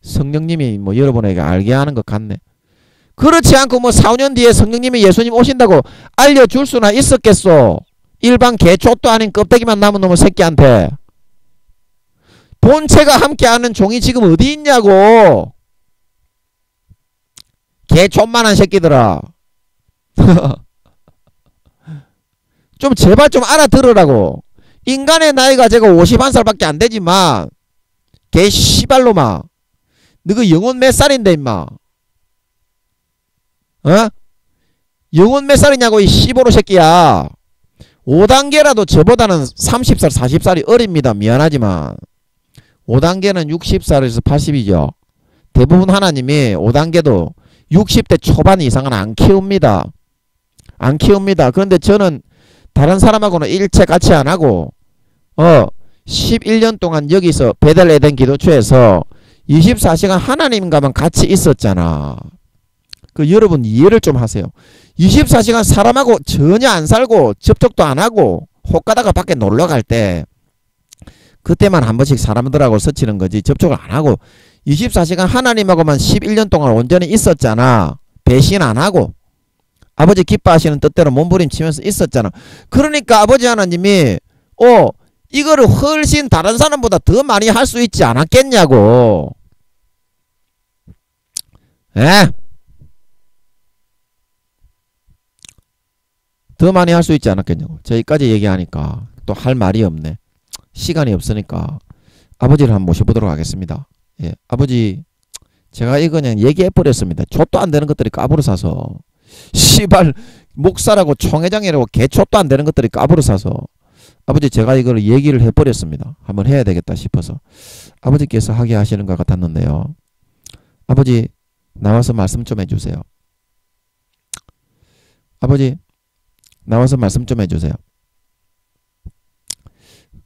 성령님이 뭐 여러분에게 알게 하는 것 같네. 그렇지 않고 뭐 4, 5년 뒤에 성령님이 예수님 오신다고 알려줄 수나 있었겠소. 일반 개쪽도 아닌 껍데기만 남은 놈의 새끼한테. 본체가 함께하는 종이 지금 어디 있냐고. 개촌만한 새끼들아. 좀 제발 좀 알아들으라고. 인간의 나이가 제가 51살밖에 안 되지만 개 씨발놈아 너 그 영혼 몇 살인데 임마. 영혼 몇 살이냐고 이 씨보로 새끼야. 5단계라도 저보다는 30살 40살이 어립니다. 미안하지만 5단계는 60살에서 80이죠. 대부분 하나님이 5단계도 60대 초반 이상은 안 키웁니다. 안 키웁니다. 그런데 저는 다른 사람하고는 일체 같이 안 하고 11년 동안 여기서 베델 에덴 기도처에서 24시간 하나님과만 같이 있었잖아. 여러분 이해를 좀 하세요. 24시간 사람하고 전혀 안 살고 접촉도 안 하고 혹 가다가 밖에 놀러 갈 때 그때만 한 번씩 사람들하고 스치는 거지 접촉을 안 하고 24시간 하나님하고만 11년 동안 온전히 있었잖아. 배신 안 하고 아버지 기뻐하시는 뜻대로 몸부림치면서 있었잖아. 그러니까 아버지 하나님이 이거를 훨씬 다른 사람보다 더 많이 할 수 있지 않았겠냐고. 더 많이 할 수 있지 않았겠냐고. 저기까지 얘기하니까 또 할 말이 없네. 시간이 없으니까 아버지를 한번 모셔보도록 하겠습니다. 예, 아버지 제가 이거 그냥 얘기해버렸습니다. 족도 안 되는 것들이 까부로 사서 씨발 목사라고 총회장이라고 개족도 안 되는 것들이 까부로 사서 아버지 제가 이걸 얘기를 해버렸습니다. 한번 해야 되겠다 싶어서 아버지께서 하게 하시는 것 같았는데요. 아버지 나와서 말씀 좀 해주세요. 아버지 나와서 말씀 좀 해주세요.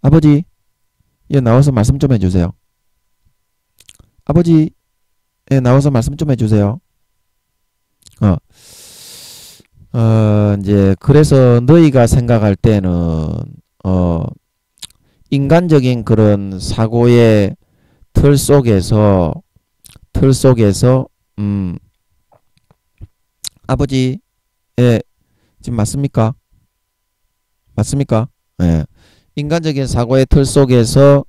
아버지 나와서 말씀 좀 해주세요. 아버지 나와서 말씀 좀 해주세요. 이제 그래서 너희가 생각할 때는 인간적인 그런 사고의 틀 속에서 아버지 지금 맞습니까? 맞습니까? 예. 인간적인 사고의 틀 속에서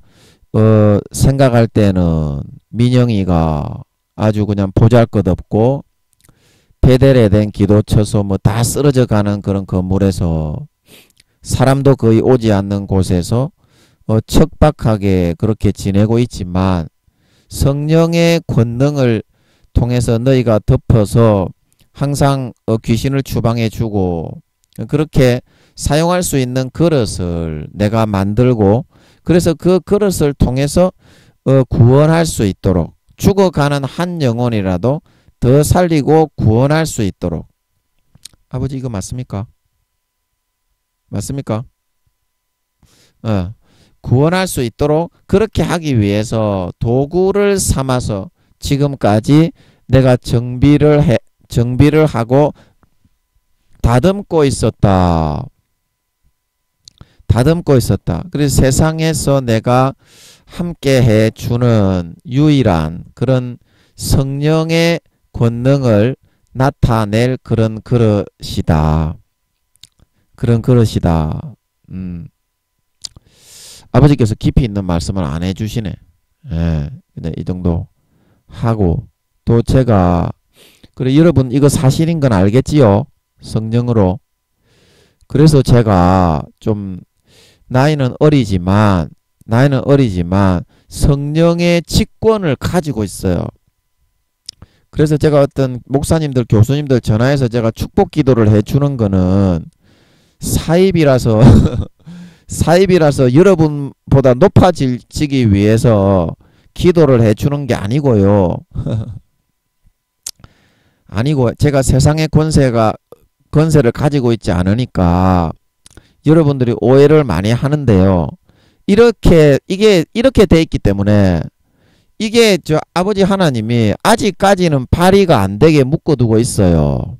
생각할 때는 민영이가 아주 그냥 보잘것없고 베델에 된 기도 쳐서 뭐 다 쓰러져 가는 그런 건물에서 사람도 거의 오지 않는 곳에서 척박하게 그렇게 지내고 있지만 성령의 권능을 통해서 너희가 덮어서 항상 귀신을 추방해 주고 그렇게 사용할 수 있는 그릇을 내가 만들고 그래서 그 그릇을 통해서 구원할 수 있도록 죽어가는 한 영혼이라도 더 살리고 구원할 수 있도록. 아버지 이거 맞습니까? 맞습니까? 구원할 수 있도록 그렇게 하기 위해서 도구를 삼아서 지금까지 내가 정비를 하고 다듬고 있었다. 다듬고 있었다. 그래서 세상에서 내가 함께 해주는 유일한 그런 성령의 권능을 나타낼 그런 그릇이다. 그런 그릇이다. 아버지께서 깊이 있는 말씀을 안 해주시네. 예, 그냥 이 정도 하고 또 제가 그래 여러분 이거 사실인 건 알겠지요? 성령으로. 그래서 제가 좀 나이는 어리지만 성령의 직권을 가지고 있어요. 그래서 제가 어떤 목사님들 교수님들 전화해서 제가 축복 기도를 해주는 거는 사입이라서 사입이라서 여러분보다 높아지기 위해서 기도를 해주는 게 아니고요. 아니고 제가 세상의 권세를 가지고 있지 않으니까 여러분들이 오해를 많이 하는데요. 이게 이렇게 돼 있기 때문에 이게 저 아버지 하나님이 아직까지는 발의가 안 되게 묶어두고 있어요.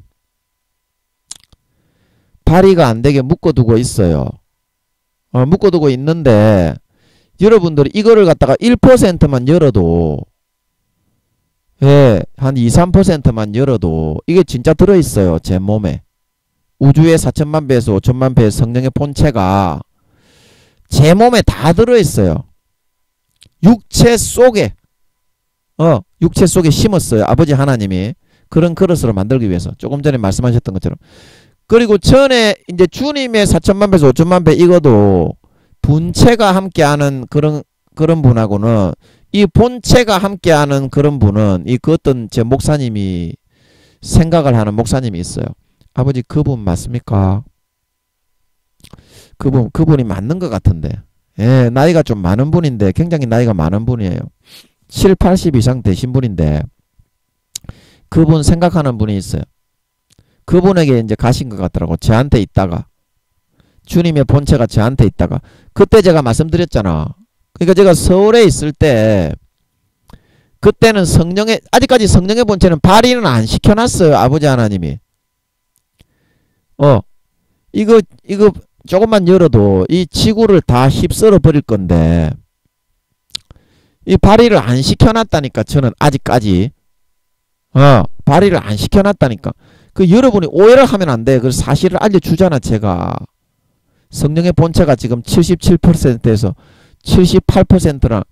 발의가 안 되게 묶어두고 있어요. 묶어두고 있는데 여러분들이 이거를 갖다가 1%만 열어도 예, 한 2, 3%만 열어도 이게 진짜 들어있어요. 제 몸에. 우주의 4천만 배에서 5천만 배의 성령의 본체가 제 몸에 다 들어있어요. 육체 속에 심었어요. 아버지 하나님이 그런 그릇으로 만들기 위해서. 조금 전에 말씀하셨던 것처럼. 그리고 전에 이제 주님의 4천만 배에서 5천만 배 이거도 분체가 함께하는 그런 분하고는 이 본체가 함께하는 그런 분은 그 어떤 제 목사님이 생각을 하는 목사님이 있어요. 아버지 그분 맞습니까? 그분이 맞는 것 같은데. 예, 나이가 좀 많은 분인데 굉장히 나이가 많은 분이에요. 7, 80 이상 되신 분인데 그분 생각하는 분이 있어요. 그분에게 이제 가신 것 같더라고. 저한테 있다가 주님의 본체가 저한테 있다가 그때 제가 말씀드렸잖아. 그러니까 제가 서울에 있을 때 그때는 아직까지 성령의 본체는 발의는 안 시켜놨어요. 아버지 하나님이. 이거 조금만 열어도 이 지구를 다 휩쓸어 버릴 건데 이 발의를 안 시켜놨다니까. 저는 아직까지 발의를 안 시켜놨다니까. 그 여러분이 오해를 하면 안 돼. 그 사실을 알려주잖아. 제가 성령의 본체가 지금 77%에서 78%나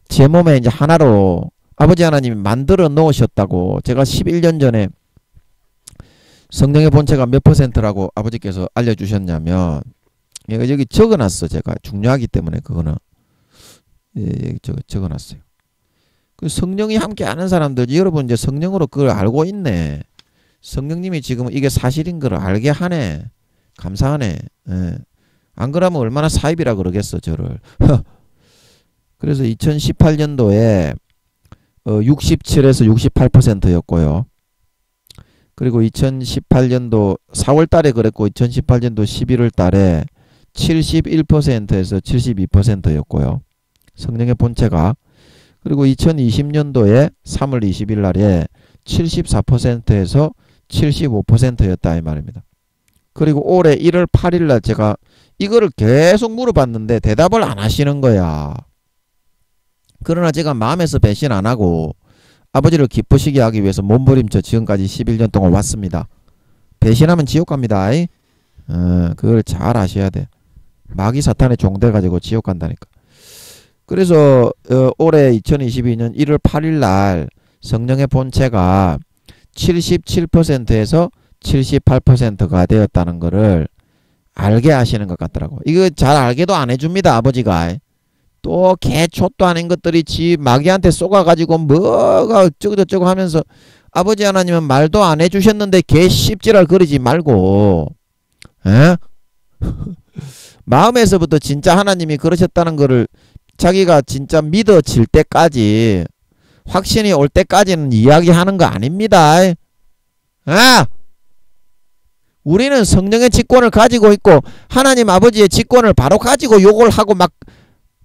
제 몸에 이제 하나로 아버지 하나님이 만들어 놓으셨다고. 제가 11년 전에 성령의 본체가 몇 %라고 아버지께서 알려주셨냐면 여기 적어놨어. 제가 중요하기 때문에 그거는 여기 적어놨어요. 그 성령이 함께 아는 사람들 여러분 이제 성령으로 그걸 알고 있네. 성령님이 지금 이게 사실인 걸 알게 하네. 감사하네. 예. 안 그러면 얼마나 사입이라 그러겠어 저를. 그래서 2018년도에 67에서 68%였고요. 그리고 2018년도 4월달에 그랬고 2018년도 11월달에 71%에서 72%였고요. 성령의 본체가. 그리고 2020년도에 3월 20일 날에 74%에서 75%였다 이 말입니다. 그리고 올해 1월 8일 날 제가 이거를 계속 물어봤는데 대답을 안 하시는 거야. 그러나 제가 마음에서 배신 안 하고 아버지를 기쁘시게 하기 위해서 몸부림쳐 지금까지 11년 동안 왔습니다. 배신하면 지옥 갑니다. 그걸 잘 아셔야 돼. 마귀 사탄의 종돼 가지고 지옥 간다니까. 그래서 올해 2022년 1월 8일 날 성령의 본체가 77%에서 78%가 되었다는 거를 알게 하시는 것 같더라고. 이거 잘 알게도 안 해줍니다, 아버지가. 또 개초도 아닌 것들이 지 마귀한테 쏘가가지고 뭐가 어쩌고저쩌고 하면서 아버지 하나님은 말도 안 해주셨는데 개 씹지랄 거리지 말고, 에? 마음에서부터 진짜 하나님이 그러셨다는 거를 자기가 진짜 믿어질 때까지, 확신이 올 때까지는 이야기하는 거 아닙니다. 아! 우리는 성령의 직권을 가지고 있고 하나님 아버지의 직권을 바로 가지고 욕을 하고 막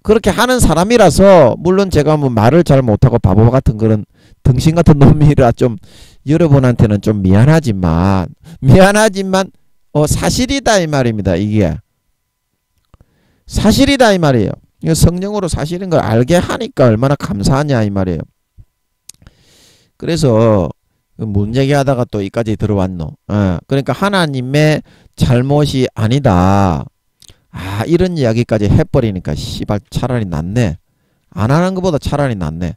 그렇게 하는 사람이라서, 물론 제가 뭐 말을 잘 못하고 바보 같은 그런 등신 같은 놈이라 좀 여러분한테는 좀 미안하지만 사실이다 이 말입니다. 이게 사실이다 이 말이에요. 성령으로 사실인 걸 알게 하니까 얼마나 감사하냐 이 말이에요. 그래서 뭔 얘기하다가 또 이까지 들어왔노. 그러니까 하나님의 잘못이 아니다. 아, 이런 이야기까지 해버리니까 씨발 차라리 낫네. 안 하는 것보다 차라리 낫네.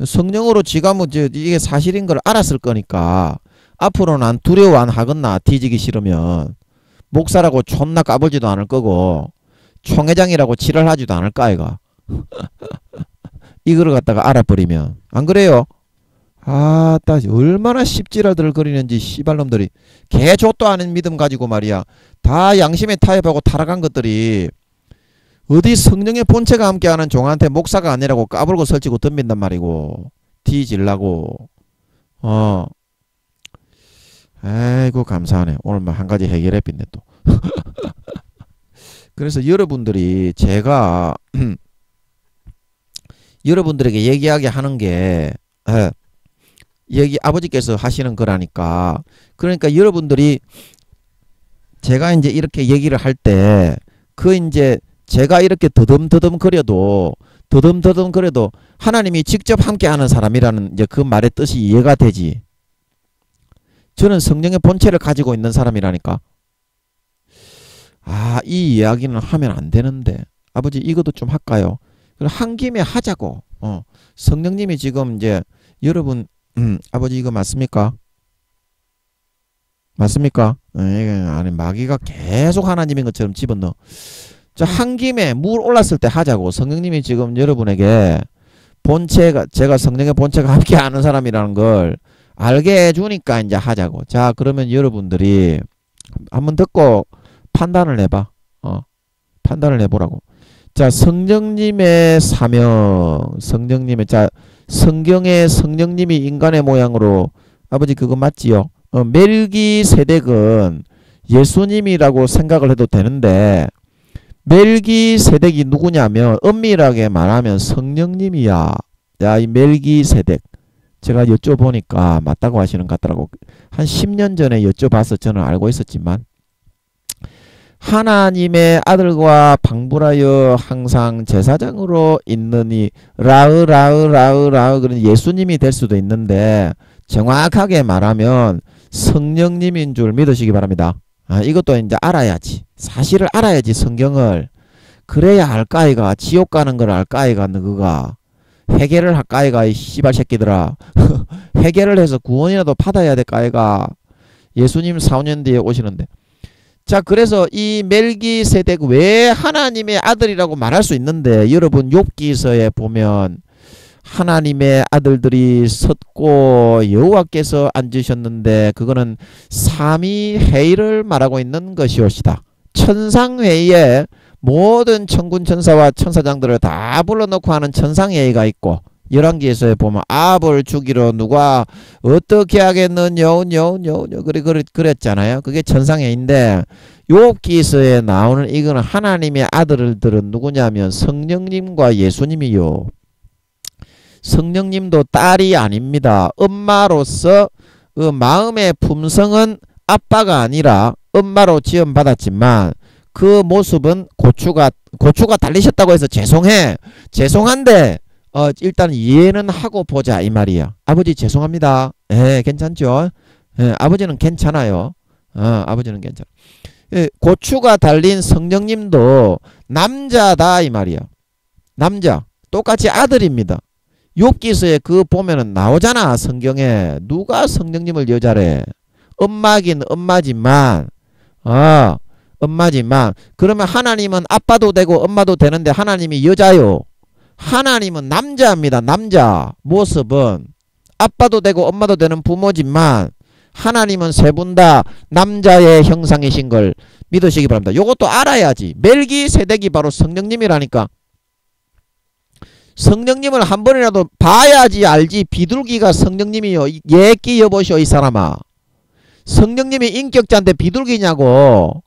성령으로 지가 뭐 이게 사실인 걸 알았을 거니까 앞으로는 안 두려워 안 하겠나. 뒤지기 싫으면 목사라고 존나 까불지도 않을 거고 총회장이라고 지랄하지도 않을까 아이가. 이거를 갖다가 알아버리면 안 그래요? 아, 따 얼마나 씹지랄들 거리는지 씨발놈들이 개조도 아닌 믿음 가지고 말이야. 다 양심에 타협하고 타락한 것들이 어디 성령의 본체가 함께하는 종한테 목사가 아니라고 까불고 설치고 덤빈단 말이고 뒤질라고. 아이고 감사하네. 오늘 뭐 한 가지 해결해 빈네 또. 그래서 여러분들이 제가 여러분들에게 얘기하게 하는 게 여기 아버지께서 하시는 거라니까. 그러니까 여러분들이 제가 이제 이렇게 얘기를 할 때 이제 제가 이렇게 더듬더듬 거려도 하나님이 직접 함께하는 사람이라는 이제 그 말의 뜻이 이해가 되지. 저는 성령의 본체를 가지고 있는 사람이라니까. 아, 이 이야기는 하면 안 되는데 아버지 이것도 좀 할까요? 그럼 한 김에 하자고. 성령님이 지금 이제 여러분 아버지 이거 맞습니까? 맞습니까? 아니 마귀가 계속 하나님인 것처럼 집어넣어. 자, 한 김에 물 올랐을 때 하자고. 성령님이 지금 여러분에게 본체가, 제가 성령의 본체가 함께 아는 사람이라는 걸 알게 해주니까 이제 하자고. 자, 그러면 여러분들이 한번 듣고 판단을 해봐. 판단을 해보라고. 자, 성령님의 사명, 자, 성경에 성령님이 인간의 모양으로, 아버지 그거 맞지요? 멜기세덱은 예수님이라고 생각을 해도 되는데, 멜기세덱이 누구냐면 엄밀하게 말하면 성령님이야. 야, 이 멜기세덱 제가 여쭤보니까 맞다고 하시는 것 같더라고. 한 10년 전에 여쭤봐서 저는 알고 있었지만, 하나님의 아들과 방불하여 항상 제사장으로 있느니 라으 그런 예수님이 될 수도 있는데, 정확하게 말하면 성령님인 줄 믿으시기 바랍니다. 이것도 이제 알아야지. 사실을 알아야지 성경을. 그래야 알까이가. 지옥 가는 걸 알까이가. 너가 회개를 할까이가. 이 씨발 새끼들아. 회개를 해서 구원이라도 받아야 될까이가. 예수님 4~5년 뒤에 오시는데. 자, 그래서 이 멜기세덱 왜 하나님의 아들이라고 말할 수 있는데, 여러분 욥기서에 보면 하나님의 아들들이 섰고 여호와께서 앉으셨는데, 그거는 삼위회의를 말하고 있는 것이옵시다. 천상회의에 모든 천군 천사와 천사장들을 다 불러놓고 하는 천상회의가 있고, 열왕기에서 보면 아합을 죽이러 누가 어떻게 하겠느냐 그랬잖아요. 그게 천상회의인데, 욥기서에 나오는 이거는 하나님의 아들들은 누구냐면 성령님과 예수님이요. 성령님도 딸이 아닙니다. 엄마로서 그 마음의 품성은 아빠가 아니라 엄마로 지원받았지만, 그 모습은 고추가 달리셨다고 해서 죄송한데 일단 이해는 하고 보자 이 말이야. 아버지 죄송합니다. 괜찮죠? 아버지는 괜찮아요. 아버지는 괜찮아. 예, 고추가 달린 성령님도 남자다 이 말이야. 남자. 똑같이 아들입니다. 욥기서에 그 보면은 나오잖아. 성경에. 누가 성령님을 여자래. 엄마긴 엄마지만 엄마지만 그러면 하나님은 아빠도 되고 엄마도 되는데 하나님이 여자요. 하나님은 남자입니다. 남자. 모습은 아빠도 되고 엄마도 되는 부모지만 하나님은 세 분 다 남자의 형상이신 걸 믿으시기 바랍니다. 요것도 알아야지. 멜기세덱이 바로 성령님이라니까. 성령님을 한 번이라도 봐야지 알지. 비둘기가 성령님이요. 예끼 여보시오 이 사람아. 성령님이 인격자인데 비둘기냐고.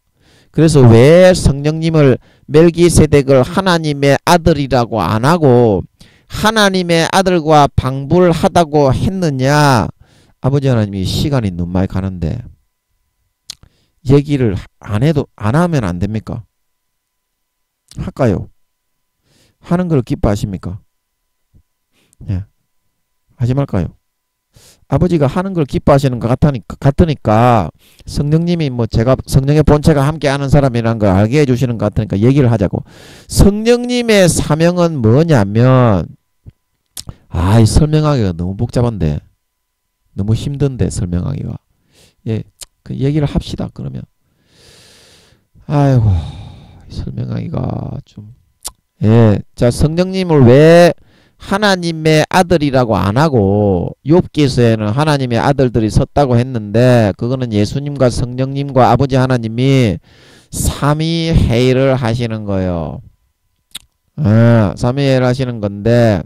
그래서 왜 성령님을 멜기세덱을 하나님의 아들이라고 안 하고 하나님의 아들과 방불 하다고 했느냐. 아버지 하나님이 시간이 너무 많이 가는데 얘기를 안 하면 안 됩니까? 할까요? 하는 걸 기뻐하십니까? 예. 하지 말까요? 아버지가 하는 걸 기뻐하시는 것 같으니까 성령님이 뭐 제가 성령의 본체가 함께 하는 사람이라는 걸 알게 해주시는 것 같으니까 얘기를 하자고. 성령님의 사명은 뭐냐면 이 설명하기가 너무 복잡한데 너무 힘든데 설명하기가. 예, 그 얘기를 합시다. 그러면 아이고 설명하기가 좀. 예, 자 성령님을 왜 하나님의 아들이라고 안 하고 욥기서에는 하나님의 아들들이 섰다고 했는데 그거는 예수님과 성령님과 아버지 하나님이 삼위회의를 하시는 거예요. 삼위회의를 하시는 건데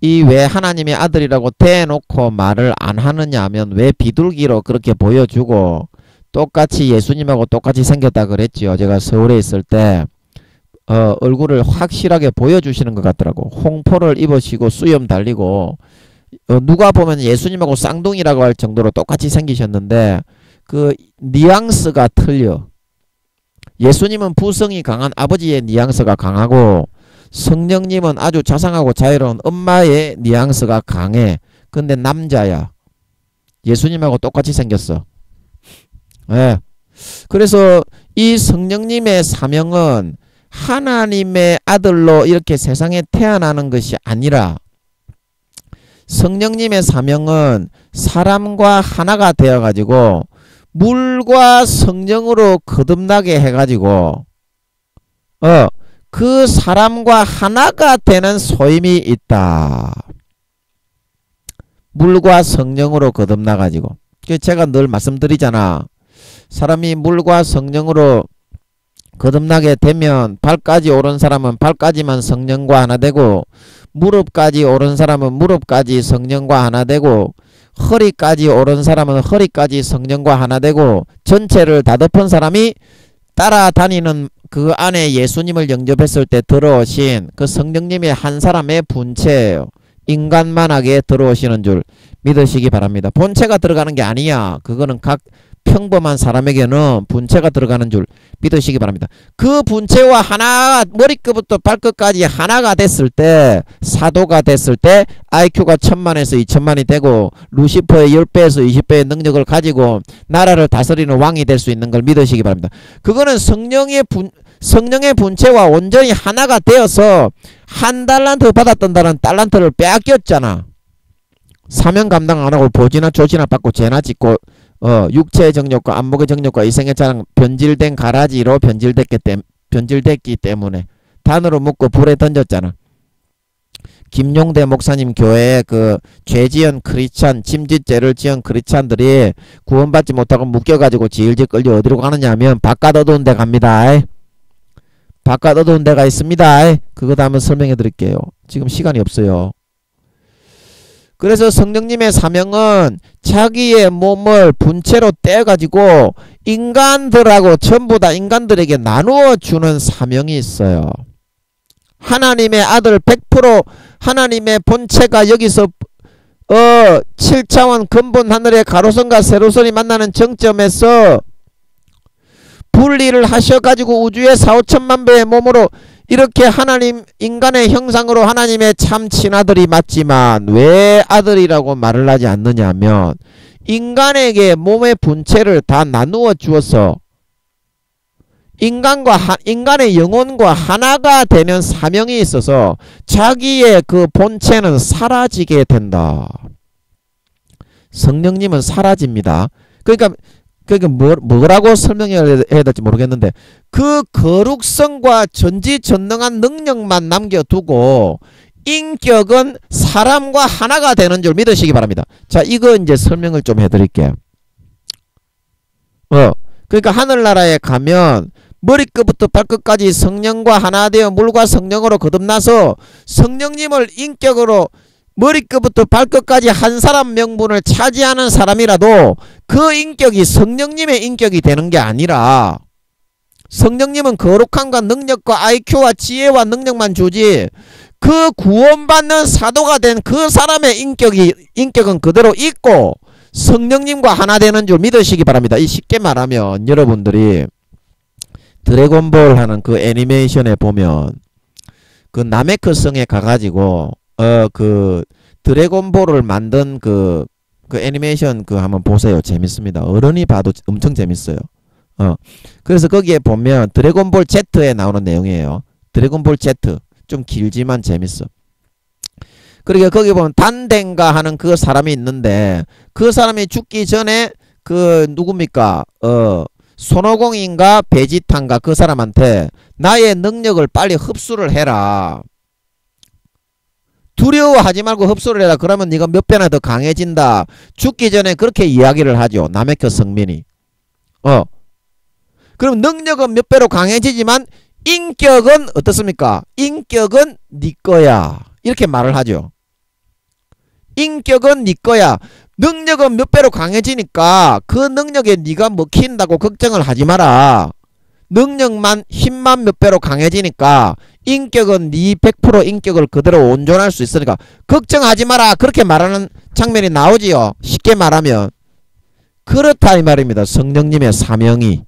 이 왜 하나님의 아들이라고 대놓고 말을 안 하느냐 하면 왜 비둘기로 그렇게 보여주고 똑같이 예수님하고 똑같이 생겼다 그랬지요. 제가 서울에 있을 때 얼굴을 확실하게 보여주시는 것 같더라고. 홍포를 입으시고 수염 달리고 누가 보면 예수님하고 쌍둥이라고 할 정도로 똑같이 생기셨는데 그 뉘앙스가 틀려. 예수님은 부성이 강한 아버지의 뉘앙스가 강하고 성령님은 아주 자상하고 자유로운 엄마의 뉘앙스가 강해. 근데 남자야. 예수님하고 똑같이 생겼어. 예. 그래서 이 성령님의 사명은 하나님의 아들로 이렇게 세상에 태어나는 것이 아니라 성령님의 사명은 사람과 하나가 되어가지고 물과 성령으로 거듭나게 해가지고 그 사람과 하나가 되는 소임이 있다. 물과 성령으로 거듭나가지고. 제가 늘 말씀드리잖아. 사람이 물과 성령으로 거듭나게 되면 발까지 오른 사람은 발까지만 성령과 하나 되고 무릎까지 오른 사람은 무릎까지 성령과 하나 되고 허리까지 오른 사람은 허리까지 성령과 하나 되고 전체를 다 덮은 사람이 따라다니는 그 안에 예수님을 영접했을 때 들어오신 그 성령님의 한 사람의 분체예요. 인간만하게 들어오시는 줄 믿으시기 바랍니다. 본체가 들어가는 게 아니야. 그거는 각 평범한 사람에게는 분체가 들어가는 줄 믿으시기 바랍니다. 그 분체와 하나가 머리끝부터 발끝까지 하나가 됐을 때 사도가 됐을 때 IQ가 1000만에서 2000만이 되고 루시퍼의 10배에서 20배의 능력을 가지고 나라를 다스리는 왕이 될 수 있는 걸 믿으시기 바랍니다. 그거는 성령의 분체와 온전히 하나가 되어서 한 달란트 받았던 달란트를 빼앗겼잖아. 사명 감당 안 하고 보지나 조지나 받고 죄나 짓고 육체의 정욕과 안목의 정욕과 이생의 자랑 변질된 가라지로 변질됐기 때문에 단으로 묶고 불에 던졌잖아. 김용대 목사님 교회에 그 죄지은 크리스찬 짐짓죄를 지은 크리스찬들이 구원받지 못하고 묶여가지고 질질 끌려 어디로 가느냐 하면 바깥 어두운 데 갑니다. 바깥 어두운 데가 있습니다. 그거 다 한번 설명해 드릴게요. 지금 시간이 없어요. 그래서 성령님의 사명은 자기의 몸을 분체로 떼가지고 인간들하고 전부 다 인간들에게 나누어 주는 사명이 있어요. 하나님의 아들 100% 하나님의 본체가 여기서 7차원 근본 하늘의 가로선과 세로선이 만나는 정점에서 분리를 하셔가지고 우주의 4,5천만 배의 몸으로 이렇게 하나님 인간의 형상으로 하나님의 참 친아들이 맞지만 왜 아들이라고 말을 하지 않느냐 하면 인간에게 몸의 분체를 다 나누어 주어서 인간의 영혼과 하나가 되는 사명이 있어서 자기의 그 본체는 사라지게 된다. 성령님은 사라집니다. 그러니까 뭐라고 설명해야 될지 모르겠는데 그 거룩성과 전지전능한 능력만 남겨두고 인격은 사람과 하나가 되는 줄 믿으시기 바랍니다. 자, 이거 이제 설명을 좀 해드릴게요. 그러니까 하늘나라에 가면 머리끝부터 발끝까지 성령과 하나 되어 물과 성령으로 거듭나서 성령님을 인격으로 머리끝부터 발끝까지 한 사람 명분을 차지하는 사람이라도 그 인격이 성령님의 인격이 되는 게 아니라 성령님은 거룩함과 능력과 IQ와 지혜와 능력만 주지 그 구원받는 사도가 된 그 사람의 인격은 그대로 있고 성령님과 하나 되는 줄 믿으시기 바랍니다. 이 쉽게 말하면 여러분들이 드래곤볼 하는 그 애니메이션에 보면 그 나메크 성에 가가지고 그 드래곤볼을 만든 그 애니메이션 한번 보세요. 재밌습니다. 어른이 봐도 엄청 재밌어요. 그래서 거기에 보면 드래곤볼 Z에 나오는 내용이에요. 드래곤볼 Z 좀 길지만 재밌어. 그러니까 거기 보면 단덴가 하는 그 사람이 있는데 그 사람이 죽기 전에 그 누굽니까? 손오공인가 베지탄가 그 사람한테 나의 능력을 빨리 흡수를 해라. 두려워하지 말고 흡수를 해라. 그러면 네가 몇 배나 더 강해진다. 죽기 전에 그렇게 이야기를 하죠. 나메크 성민이. 그럼 능력은 몇 배로 강해지지만 인격은 어떻습니까? 인격은 네 거야. 이렇게 말을 하죠. 인격은 네 거야. 능력은 몇 배로 강해지니까 그 능력에 네가 먹힌다고 걱정을 하지 마라. 능력만 힘만 몇 배로 강해지니까 인격은 네 100% 인격을 그대로 온전할 수 있으니까 걱정하지 마라. 그렇게 말하는 장면이 나오지요. 쉽게 말하면 그렇다 이 말입니다. 성령님의 사명이.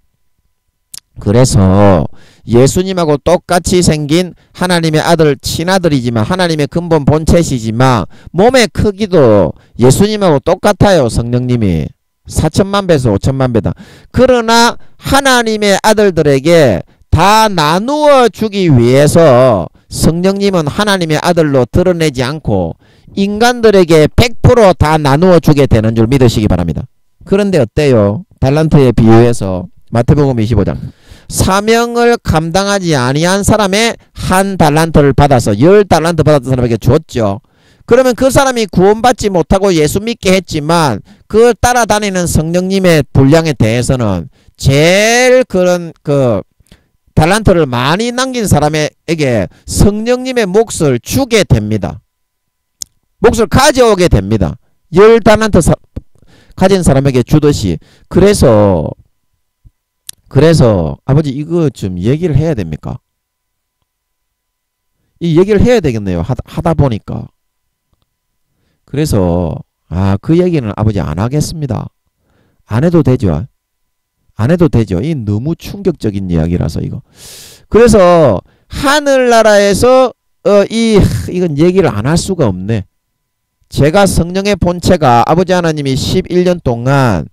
그래서 예수님하고 똑같이 생긴 하나님의 아들 친아들이지만 하나님의 근본 본체시지만 몸의 크기도 예수님하고 똑같아요. 성령님이 4천만 배에서 5천만 배다. 그러나 하나님의 아들들에게 다 나누어 주기 위해서 성령님은 하나님의 아들로 드러내지 않고 인간들에게 100% 나누어 주게 되는 줄 믿으시기 바랍니다. 그런데 어때요? 달란트에 비유해서 마태복음 25장 사명을 감당하지 아니한 사람의 한 달란트를 받아서 10달란트 받았던 사람에게 줬죠. 그러면 그 사람이 구원받지 못하고 예수 믿게 했지만 그 따라다니는 성령님의 분량에 대해서는 제일 그런 달란트를 많이 남긴 사람에게 성령님의 몫을 주게 됩니다. 몫을 가져오게 됩니다. 10달란트 가진 사람에게 주듯이. 그래서 아버지 이거 좀 얘기를 해야 됩니까? 이 얘기를 해야 되겠네요. 하다 보니까. 그래서 그 얘기는 아버지 안 하겠습니다. 안 해도 되죠. 안 해도 되죠. 이 너무 충격적인 이야기라서 이거. 그래서 하늘나라에서 이건 얘기를 안 할 수가 없네. 제가 성령의 본체가 아버지 하나님이 11년 동안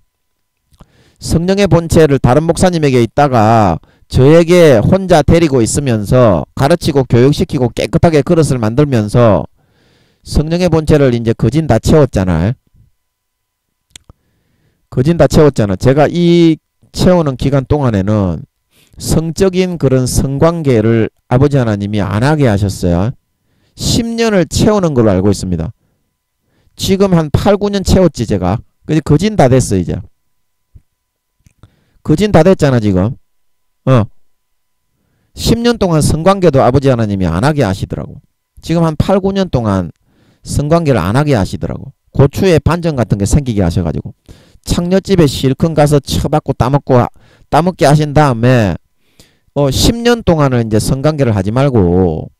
성령의 본체를 다른 목사님에게 있다가 저에게 혼자 데리고 있으면서 가르치고 교육시키고 깨끗하게 그릇을 만들면서 성령의 본체를 이제 거진 다 채웠잖아요. 거진 다 채웠잖아. 제가 이 채우는 기간 동안에는 성적인 그런 성관계를 아버지 하나님이 안 하게 하셨어요. 10년을 채우는 걸로 알고 있습니다. 지금 한 8, 9년 채웠지 제가. 근데 거진 다 됐어 이제. 거진 다 됐잖아 지금. 10년 동안 성관계도 아버지 하나님이 안 하게 하시더라고. 지금 한 8, 9년 동안 성관계를 안 하게 하시더라고. 고추에 반전 같은 게 생기게 하셔가지고 창녀집에 실컷 가서 쳐받고 따먹게 하신 다음에 10년 동안은 이제 성관계를 하지 말고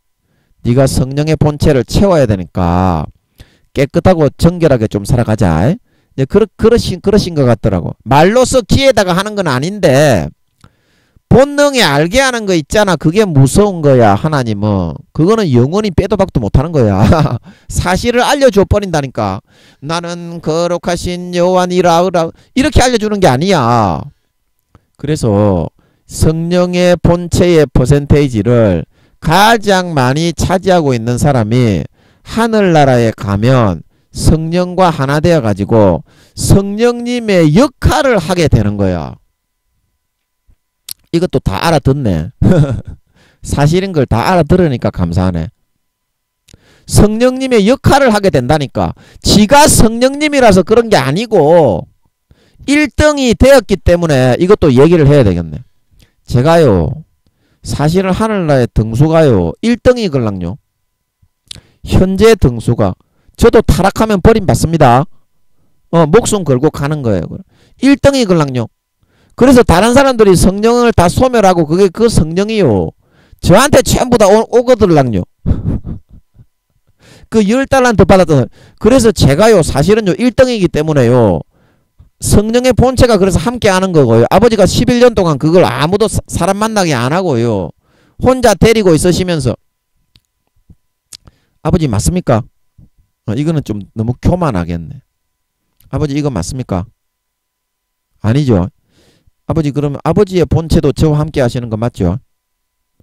네가 성령의 본체를 채워야 되니까 깨끗하고 정결하게 좀 살아가자. 이제 그러신 것 같더라고. 말로써 귀에다가 하는 건 아닌데 본능에 알게 하는 거 있잖아. 그게 무서운 거야. 하나님은 그거는 영원히 빼도 박도 못하는 거야. 사실을 알려줘 버린다니까. 나는 거룩하신 여호와니라 이렇게 알려주는 게 아니야. 그래서 성령의 본체의 퍼센테이지를 가장 많이 차지하고 있는 사람이 하늘나라에 가면 성령과 하나 되어 가지고 성령님의 역할을 하게 되는 거야. 이것도 다 알아듣네. 사실인 걸 다 알아들으니까 감사하네. 성령님의 역할을 하게 된다니까. 지가 성령님이라서 그런 게 아니고 1등이 되었기 때문에 이것도 얘기를 해야 되겠네. 제가요 사실은 하늘나라의 등수가요 1등이 걸랑요. 현재 등수가 저도 타락하면 버림받습니다. 목숨 걸고 가는 거예요. 1등이 걸랑요. 그래서 다른 사람들이 성령을 다 소멸하고 그게 그 성령이요 저한테 전부 다 오거들랑요. 그 10달란트 받았던. 그래서 제가요 사실은요 1등이기 때문에요 성령의 본체가 그래서 함께 하는 거고요. 아버지가 11년 동안 그걸 아무도 사람 만나게 안 하고요 혼자 데리고 있으시면서. 아버지 맞습니까? 이거는 좀 너무 교만하겠네. 아버지 이거 맞습니까? 아니죠. 아버지 그러면 아버지의 본체도 저와 함께 하시는 거 맞죠?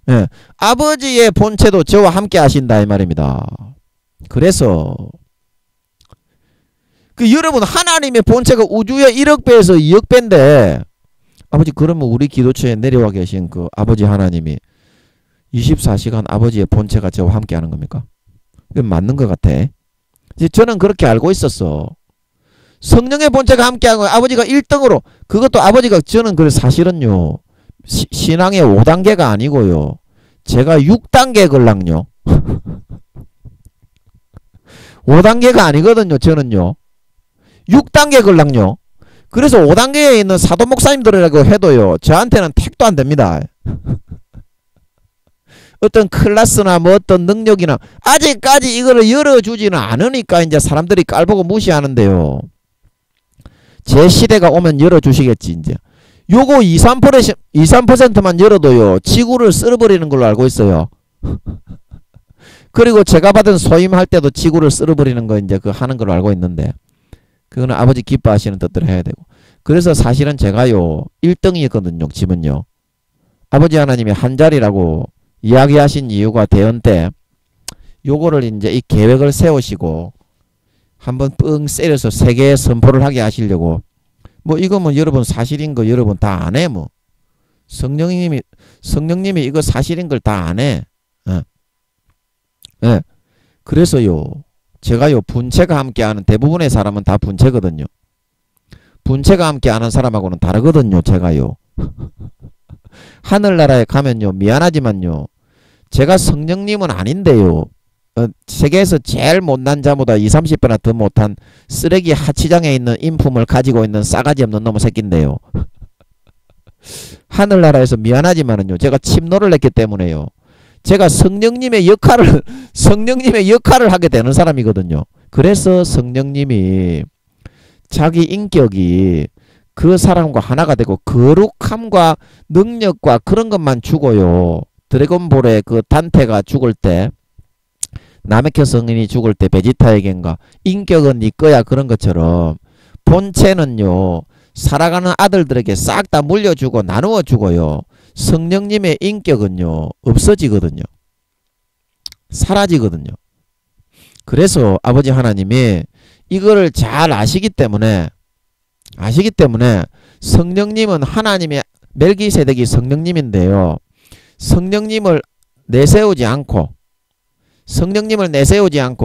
예, 아버지의 본체도 저와 함께 하신다 이 말입니다. 그래서 그 여러분 하나님의 본체가 우주의 1억 배에서 2억 배인데 아버지 그러면 우리 기도처에 내려와 계신 그 아버지 하나님이 24시간 아버지의 본체가 저와 함께 하는 겁니까? 그게 맞는 것 같아. 이제 저는 그렇게 알고 있었어. 성령의 본체가 함께하는 거예요. 아버지가 1등으로. 그것도 아버지가 저는 그 사실은요 신앙의 5단계가 아니고요 제가 6단계 걸랑요. 5단계가 아니거든요. 저는요 6단계 걸랑요. 그래서 5단계에 있는 사도 목사님들이라고 해도요 저한테는 택도 안 됩니다. 어떤 클래스나 뭐 어떤 능력이나 아직까지 이거를 열어주지는 않으니까 이제 사람들이 깔보고 무시하는데요. 제 시대가 오면 열어주시겠지. 이제 요거 2~3%만 열어도요 지구를 쓸어버리는 걸로 알고 있어요. 그리고 제가 받은 소임할 때도 지구를 쓸어버리는 거 이제 그 하는 걸로 알고 있는데 그거는 아버지 기뻐하시는 뜻대로 해야 되고. 그래서 사실은 제가요 1등이었거든요. 집은요 아버지 하나님이 한 자리라고 이야기하신 이유가 대언 때 요거를 이제 이 계획을 세우시고 한번 뻥 때려서 세계에 선포를 하게 하시려고. 뭐 이거 뭐 여러분 사실인 거 여러분 다 안 해. 뭐 성령님이 이거 사실인 걸 다 안 해. 예. 그래서요 제가요 분체가 함께하는 대부분의 사람은 다 분체거든요. 분체가 함께하는 사람하고는 다르거든요. 제가요 하늘나라에 가면요 미안하지만요 제가 성령님은 아닌데요 세계에서 제일 못난 자보다 20~30배나 더 못한 쓰레기 하치장에 있는 인품을 가지고 있는 싸가지 없는 놈의 새끼인데요 하늘나라에서 미안하지만은요 제가 침노를 했기 때문에요 제가 성령님의 역할을 하게 되는 사람이거든요. 그래서 성령님이 자기 인격이 그 사람과 하나가 되고 거룩함과 능력과 그런 것만 주고요. 드래곤볼의 그 단테가 죽을 때 나메켜 성인이 죽을 때 베지타에겐가 인격은 네 거야 그런 것처럼 본체는요 살아가는 아들들에게 싹 다 물려주고 나누어 주고요. 성령님의 인격은요 없어지거든요. 사라지거든요. 그래서 아버지 하나님이 이거를 잘 아시기 때문에 성령님은 하나님의 멜기세덱이 성령님인데요. 성령님을 내세우지 않고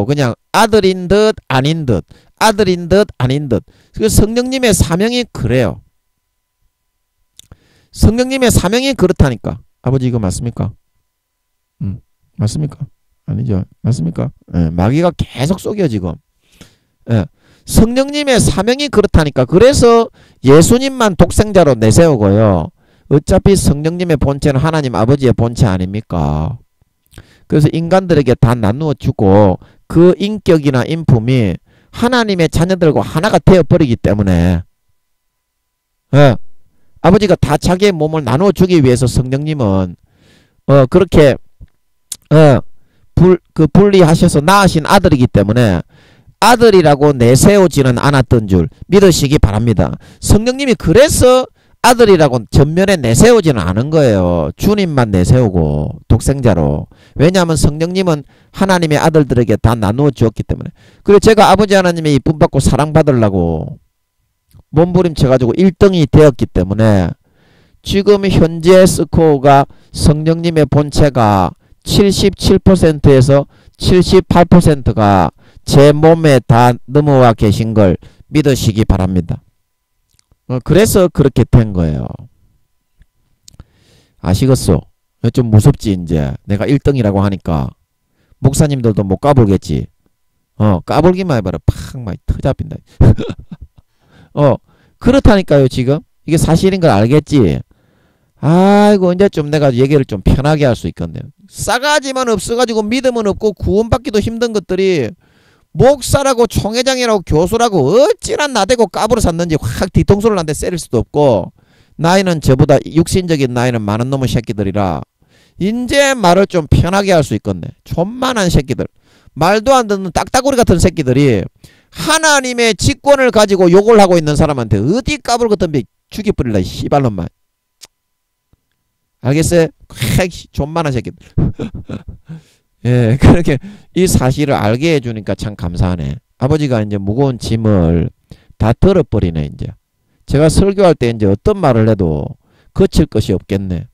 그냥 아들인 듯 아닌 듯 그 성령님의 사명이 그래요. 성령님의 사명이 그렇다니까. 아버지 이거 맞습니까? 맞습니까? 아니죠. 맞습니까? 예, 마귀가 계속 속여 지금. 예, 성령님의 사명이 그렇다니까. 그래서 예수님만 독생자로 내세우고요. 어차피 성령님의 본체는 하나님 아버지의 본체 아닙니까? 그래서 인간들에게 다 나누어 주고 그 인격이나 인품이 하나님의 자녀들과 하나가 되어버리기 때문에 예, 아버지가 다 자기의 몸을 나누어 주기 위해서 성령님은 그렇게 분리하셔서 낳으신 아들이기 때문에 아들이라고 내세우지는 않았던 줄 믿으시기 바랍니다. 성령님이 그래서 아들이라고 전면에 내세우지는 않은 거예요. 주님만 내세우고 독생자로. 왜냐하면 성령님은 하나님의 아들들에게 다 나누어 주었기 때문에. 그리고 제가 아버지 하나님의 이쁨 받고 사랑받으려고 몸부림쳐가지고 1등이 되었기 때문에 지금 현재 스코어가 성령님의 본체가 77%에서 78%가 제 몸에 다 넘어와 계신 걸 믿으시기 바랍니다. 그래서 그렇게 된 거예요. 아시겠소? 좀 무섭지 이제. 내가 1등이라고 하니까 목사님들도 못 까불겠지. 까불기만 해봐라. 팍 막 터잡힌다. 그렇다니까요. 지금 이게 사실인 걸 알겠지. 아이고 이제 좀 내가 얘기를 좀 편하게 할 수 있겠네요. 싸가지만 없어가지고 믿음은 없고 구원받기도 힘든 것들이 목사라고 총회장이라고 교수라고 어찌나 나대고 까불어 샀는지 확 뒤통수를 한대 때릴 수도 없고, 나이는 저보다 육신적인 나이는 많은 놈의 새끼들이라 인제 말을 좀 편하게 할 수 있겠네. 존만한 새끼들, 말도 안 듣는 딱따구리 같은 새끼들이 하나님의 직권을 가지고 욕을 하고 있는 사람한테 어디 까불고 덤비 죽여버릴라 씨발놈만. 알겠어요? 존만한 새끼들. 예, 그렇게 이 사실을 알게 해주니까 참 감사하네. 아버지가 이제 무거운 짐을 다 덜어버리네. 이제 제가 설교할 때 이제 어떤 말을 해도 거칠 것이 없겠네.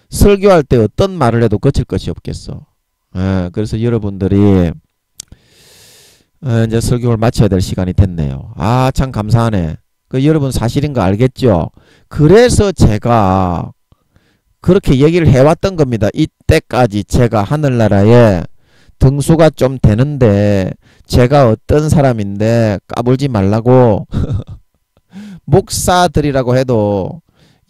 설교할 때 어떤 말을 해도 거칠 것이 없겠어. 예, 그래서 여러분들이 이제 설교를 마쳐야 될 시간이 됐네요. 아, 참 감사하네. 여러분 사실인 거 알겠죠? 그래서 제가 그렇게 얘기를 해왔던 겁니다. 이때까지 제가 하늘나라에 등수가 좀 되는데 제가 어떤 사람인데 까불지 말라고. 목사들이라고 해도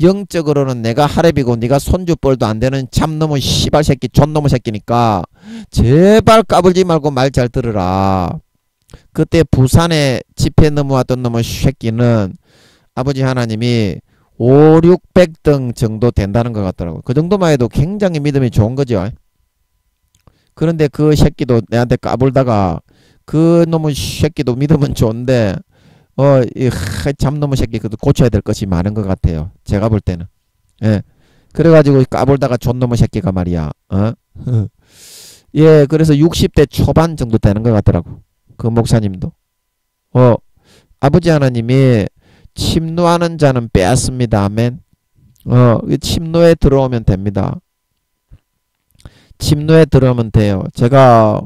영적으로는 내가 하랩이고 네가 손주뻘도 안 되는 참놈의 씨발 새끼 존놈의 새끼니까 제발 까불지 말고 말 잘 들으라. 그때 부산에 집회 넘어왔던 놈의 새끼는 아버지 하나님이 5, 600등 정도 된다는 것 같더라고요. 그 정도만 해도 굉장히 믿음이 좋은 거죠. 그런데 그 새끼도 내한테 까불다가 그 놈의 새끼도 믿음은 좋은데 이 참놈의 새끼 그도 고쳐야 될 것이 많은 것 같아요. 제가 볼 때는. 예. 그래가지고 까불다가 존놈의 새끼가 말이야. 예, 그래서 60대 초반 정도 되는 것 같더라고. 그 목사님도. 아버지 하나님이 침노하는 자는 빼앗습니다. 아멘. 침노에 들어오면 됩니다. 침노에 들어오면 돼요. 제가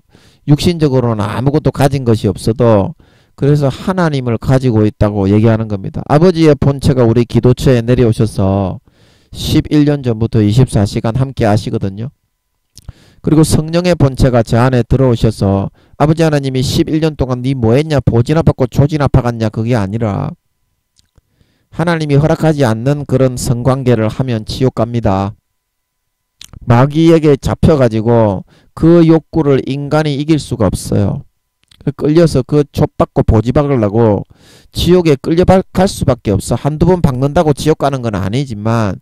육신적으로는 아무것도 가진 것이 없어도 그래서 하나님을 가지고 있다고 얘기하는 겁니다. 아버지의 본체가 우리 기도처에 내려오셔서 11년 전부터 24시간 함께 하시거든요. 그리고 성령의 본체가 제 안에 들어오셔서 아버지 하나님이 11년 동안 니 뭐했냐, 보지나 받고 조지나 파갔냐, 그게 아니라 하나님이 허락하지 않는 그런 성관계를 하면 지옥 갑니다. 마귀에게 잡혀가지고 그 욕구를 인간이 이길 수가 없어요. 끌려서 그 족받고 보지 박으려고 지옥에 끌려갈 수밖에 없어. 한두 번 박는다고 지옥 가는 건 아니지만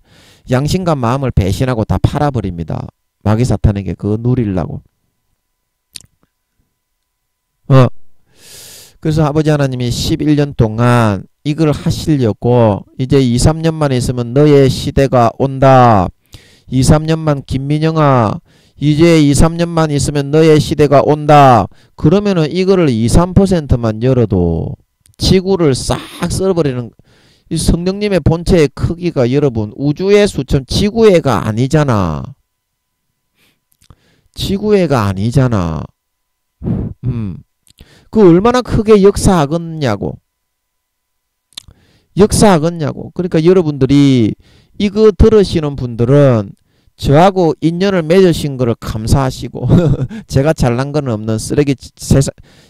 양심과 마음을 배신하고 다 팔아버립니다. 마귀 사탄에게 그거 누리려고. 그래서 아버지 하나님이 11년 동안 이걸 하시려고 이제 2, 3년만 있으면 너의 시대가 온다. 2, 3년만 김민영아 이제 2, 3년만 있으면 너의 시대가 온다. 그러면은 이거를 2, 3%만 열어도 지구를 싹 썰어버리는, 이 성령님의 본체의 크기가 여러분 우주의 수천 지구애가 아니잖아. 지구애가 아니잖아. 그 얼마나 크게 역사하겠냐고. 역사하겠냐고. 그러니까 여러분들이 이거 들으시는 분들은 저하고 인연을 맺으신 거를 감사하시고 제가 잘난 건 없는 쓰레기,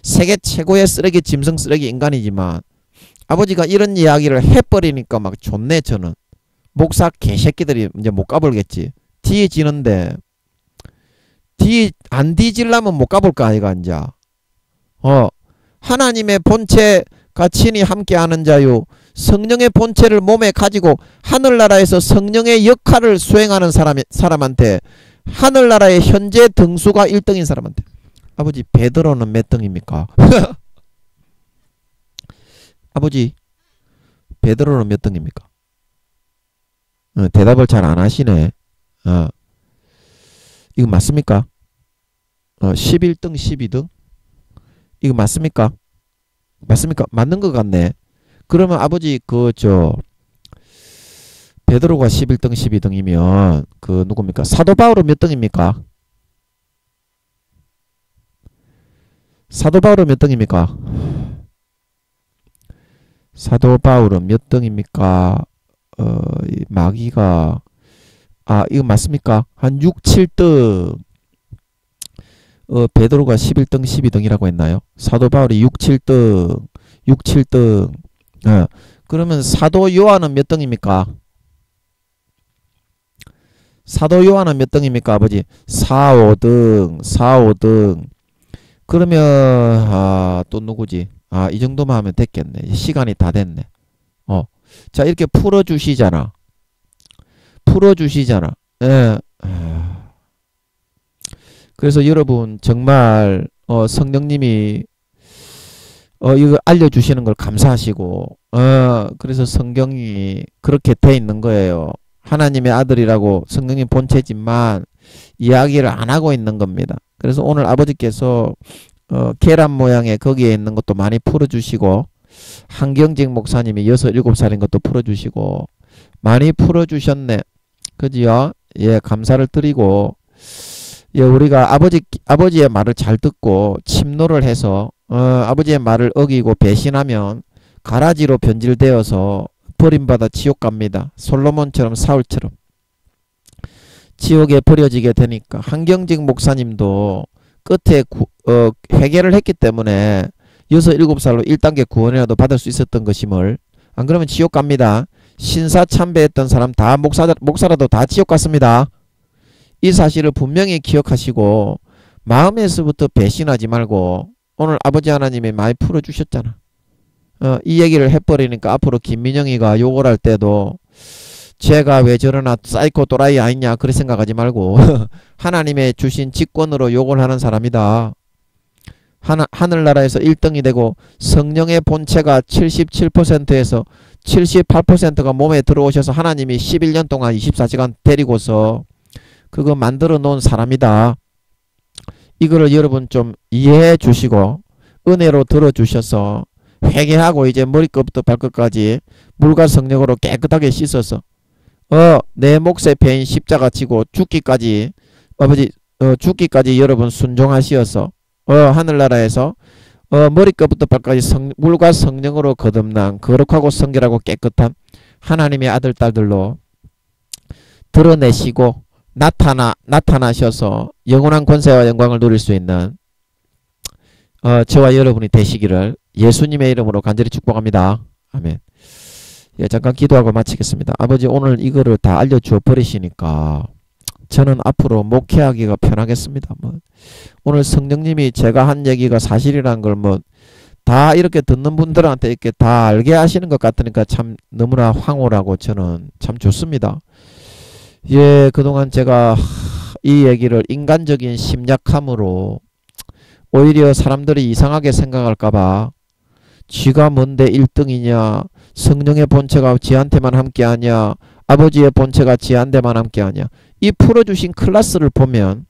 세계 최고의 쓰레기, 짐승 쓰레기 인간이지만 아버지가 이런 이야기를 해버리니까 막 좋네. 저는 목사 개새끼들이 이제 못 가볼겠지. 뒤지는데 안 뒤질라면 못 가볼까 아이가 이제. 하나님의 본체가 친히 함께하는 자요 성령의 본체를 몸에 가지고 하늘나라에서 성령의 역할을 수행하는 사람한테, 하늘나라의 현재 등수가 1등인 사람한테. 아버지 베드로는 몇 등입니까? 아버지 베드로는 몇 등입니까? 대답을 잘 안 하시네. 이거 맞습니까? 11등, 12등? 이거 맞습니까? 맞습니까? 맞는 것 같네. 그러면 아버지 베드로가 11등, 12등이면 누굽니까? 사도 바울은 몇 등입니까? 사도 바울은 몇 등입니까? 사도 바울은 몇 등입니까? 마귀가 이거 맞습니까? 한 6, 7등. 베드로가 11등, 12등이라고 했나요? 사도 바울이 6, 7등. 6, 7등. 그러면 사도 요한은 몇 등입니까? 사도 요한은 몇 등입니까, 아버지? 4, 5등. 4, 5등. 그러면 또 누구지? 이 정도만 하면 됐겠네. 시간이 다 됐네. 자, 이렇게 풀어주시잖아. 풀어주시잖아. 예. 그래서 여러분 정말 성령님이 이거 알려주시는 걸 감사하시고 그래서 성경이 그렇게 돼 있는 거예요. 하나님의 아들이라고 성령님 본체지만 이야기를 안 하고 있는 겁니다. 그래서 오늘 아버지께서 계란 모양의 거기에 있는 것도 많이 풀어주시고 한경직 목사님이 6, 7살인 것도 풀어주시고 많이 풀어주셨네. 그지요? 예, 감사를 드리고 예, 우리가 아버지의 말을 잘 듣고 침노를 해서 아버지의 말을 어기고 배신하면 가라지로 변질되어서 버림받아 지옥 갑니다. 솔로몬처럼 사울처럼 지옥에 버려지게 되니까 한경직 목사님도 끝에 회개를 했기 때문에 6, 7살로 1단계 구원이라도 받을 수 있었던 것임을 안 그러면 지옥 갑니다. 신사참배했던 사람 다 목사라도 다 지옥 갔습니다. 이 사실을 분명히 기억하시고 마음에서부터 배신하지 말고 오늘 아버지 하나님이 많이 풀어주셨잖아. 이 얘기를 해버리니까 앞으로 김민영이가 욕을 할 때도 쟤가 왜 저러나 사이코 또라이 아니냐 그렇게 생각하지 말고 하나님의 주신 직권으로 욕을 하는 사람이다. 하늘나라에서 1등이 되고 성령의 본체가 77%에서 78%가 몸에 들어오셔서 하나님이 11년 동안 24시간 데리고서 그거 만들어 놓은 사람이다. 이거를 여러분 좀 이해해 주시고 은혜로 들어주셔서 회개하고 이제 머리끝부터 발끝까지 물과 성령으로 깨끗하게 씻어서 내 몫의 배인 십자가 지고 죽기까지 아버지 죽기까지 여러분 순종하시어서 하늘나라에서 머리끝부터 발까지 물과 성령으로 거듭난 거룩하고 성결하고 깨끗한 하나님의 아들 딸들로 드러내시고 나타나셔서 영원한 권세와 영광을 누릴 수 있는 저와 여러분이 되시기를 예수님의 이름으로 간절히 축복합니다. 아멘. 예, 잠깐 기도하고 마치겠습니다. 아버지 오늘 이거를 다 알려주어 버리시니까 저는 앞으로 목회하기가 편하겠습니다. 오늘 성령님이 제가 한 얘기가 사실이라는 걸 다 이렇게 듣는 분들한테 이렇게 다 알게 하시는 것 같으니까 참 너무나 황홀하고 저는 참 좋습니다. 예, 그동안 제가 이 얘기를 인간적인 심약함으로 오히려 사람들이 이상하게 생각할까봐 쥐가 뭔데 1등이냐, 성령의 본체가 지한테만 함께하냐, 아버지의 본체가 지한테만 함께하냐, 이 풀어주신 클래스를 보면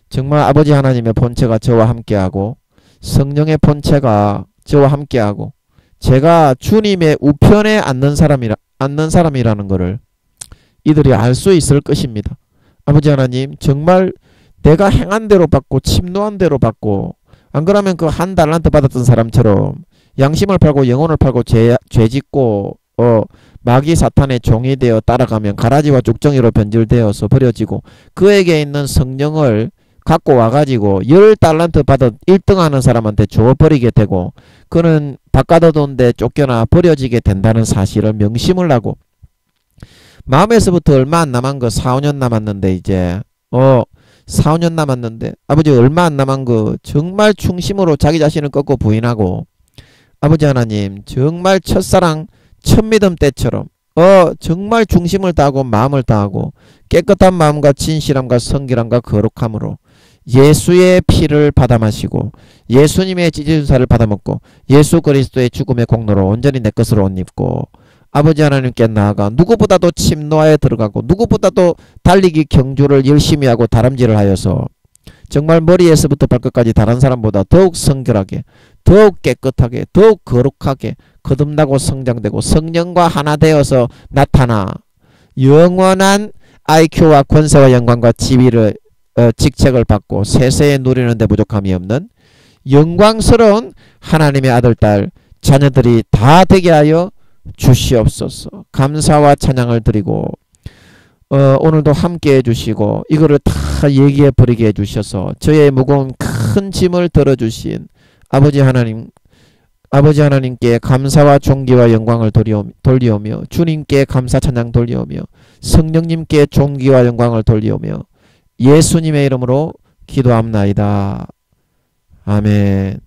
정말 아버지 하나님의 본체가 저와 함께하고 성령의 본체가 저와 함께하고 제가 주님의 우편에 앉는 사람이라는 것을 이들이 알 수 있을 것입니다. 아버지 하나님 정말 내가 행한 대로 받고 침노한 대로 받고 안 그러면 그 한 달란트 받았던 사람처럼 양심을 팔고 영혼을 팔고 죄 짓고 마귀 사탄의 종이 되어 따라가면 가라지와 죽정이로 변질되어서 버려지고 그에게 있는 성령을 갖고 와가지고 10달란트 받아 1등하는 사람한테 줘버리게 되고 그는 바깥어돈데 쫓겨나 버려지게 된다는 사실을 명심을 하고 마음에서부터 얼마 안 남은 거 4, 5년 남았는데 이제 4, 5년 남았는데 아버지 얼마 안 남은 거 정말 중심으로 자기 자신을 꺾고 부인하고 아버지 하나님 정말 첫사랑 첫믿음 때처럼 정말 중심을 다하고 마음을 다하고 깨끗한 마음과 진실함과 성결함과 거룩함으로 예수의 피를 받아 마시고 예수님의 찢어진 살을 받아 먹고 예수 그리스도의 죽음의 공로로 온전히 내 것으로 옷 입고 아버지 하나님께 나아가 누구보다도 침노하에 들어가고 누구보다도 달리기 경주를 열심히 하고 다람쥐를 하여서 정말 머리에서부터 발끝까지 다른 사람보다 더욱 성결하게, 더욱 깨끗하게, 더욱 거룩하게 거듭나고 성장되고 성령과 하나 되어서 나타나 영원한 IQ와 권세와 영광과 지위를 직책을 받고 세세에 누리는 데 부족함이 없는 영광스러운 하나님의 아들, 딸, 자녀들이 다 되게 하여 주시옵소서. 감사와 찬양을 드리고 오늘도 함께 해주시고 이거를 다 얘기해 버리게 해주셔서 저의 무거운 큰 짐을 들어주신 아버지 하나님께 감사와 존귀와 영광을 돌리오며 주님께 감사 찬양 돌리오며 성령님께 존귀와 영광을 돌리오며 예수님의 이름으로 기도합나이다. 아멘.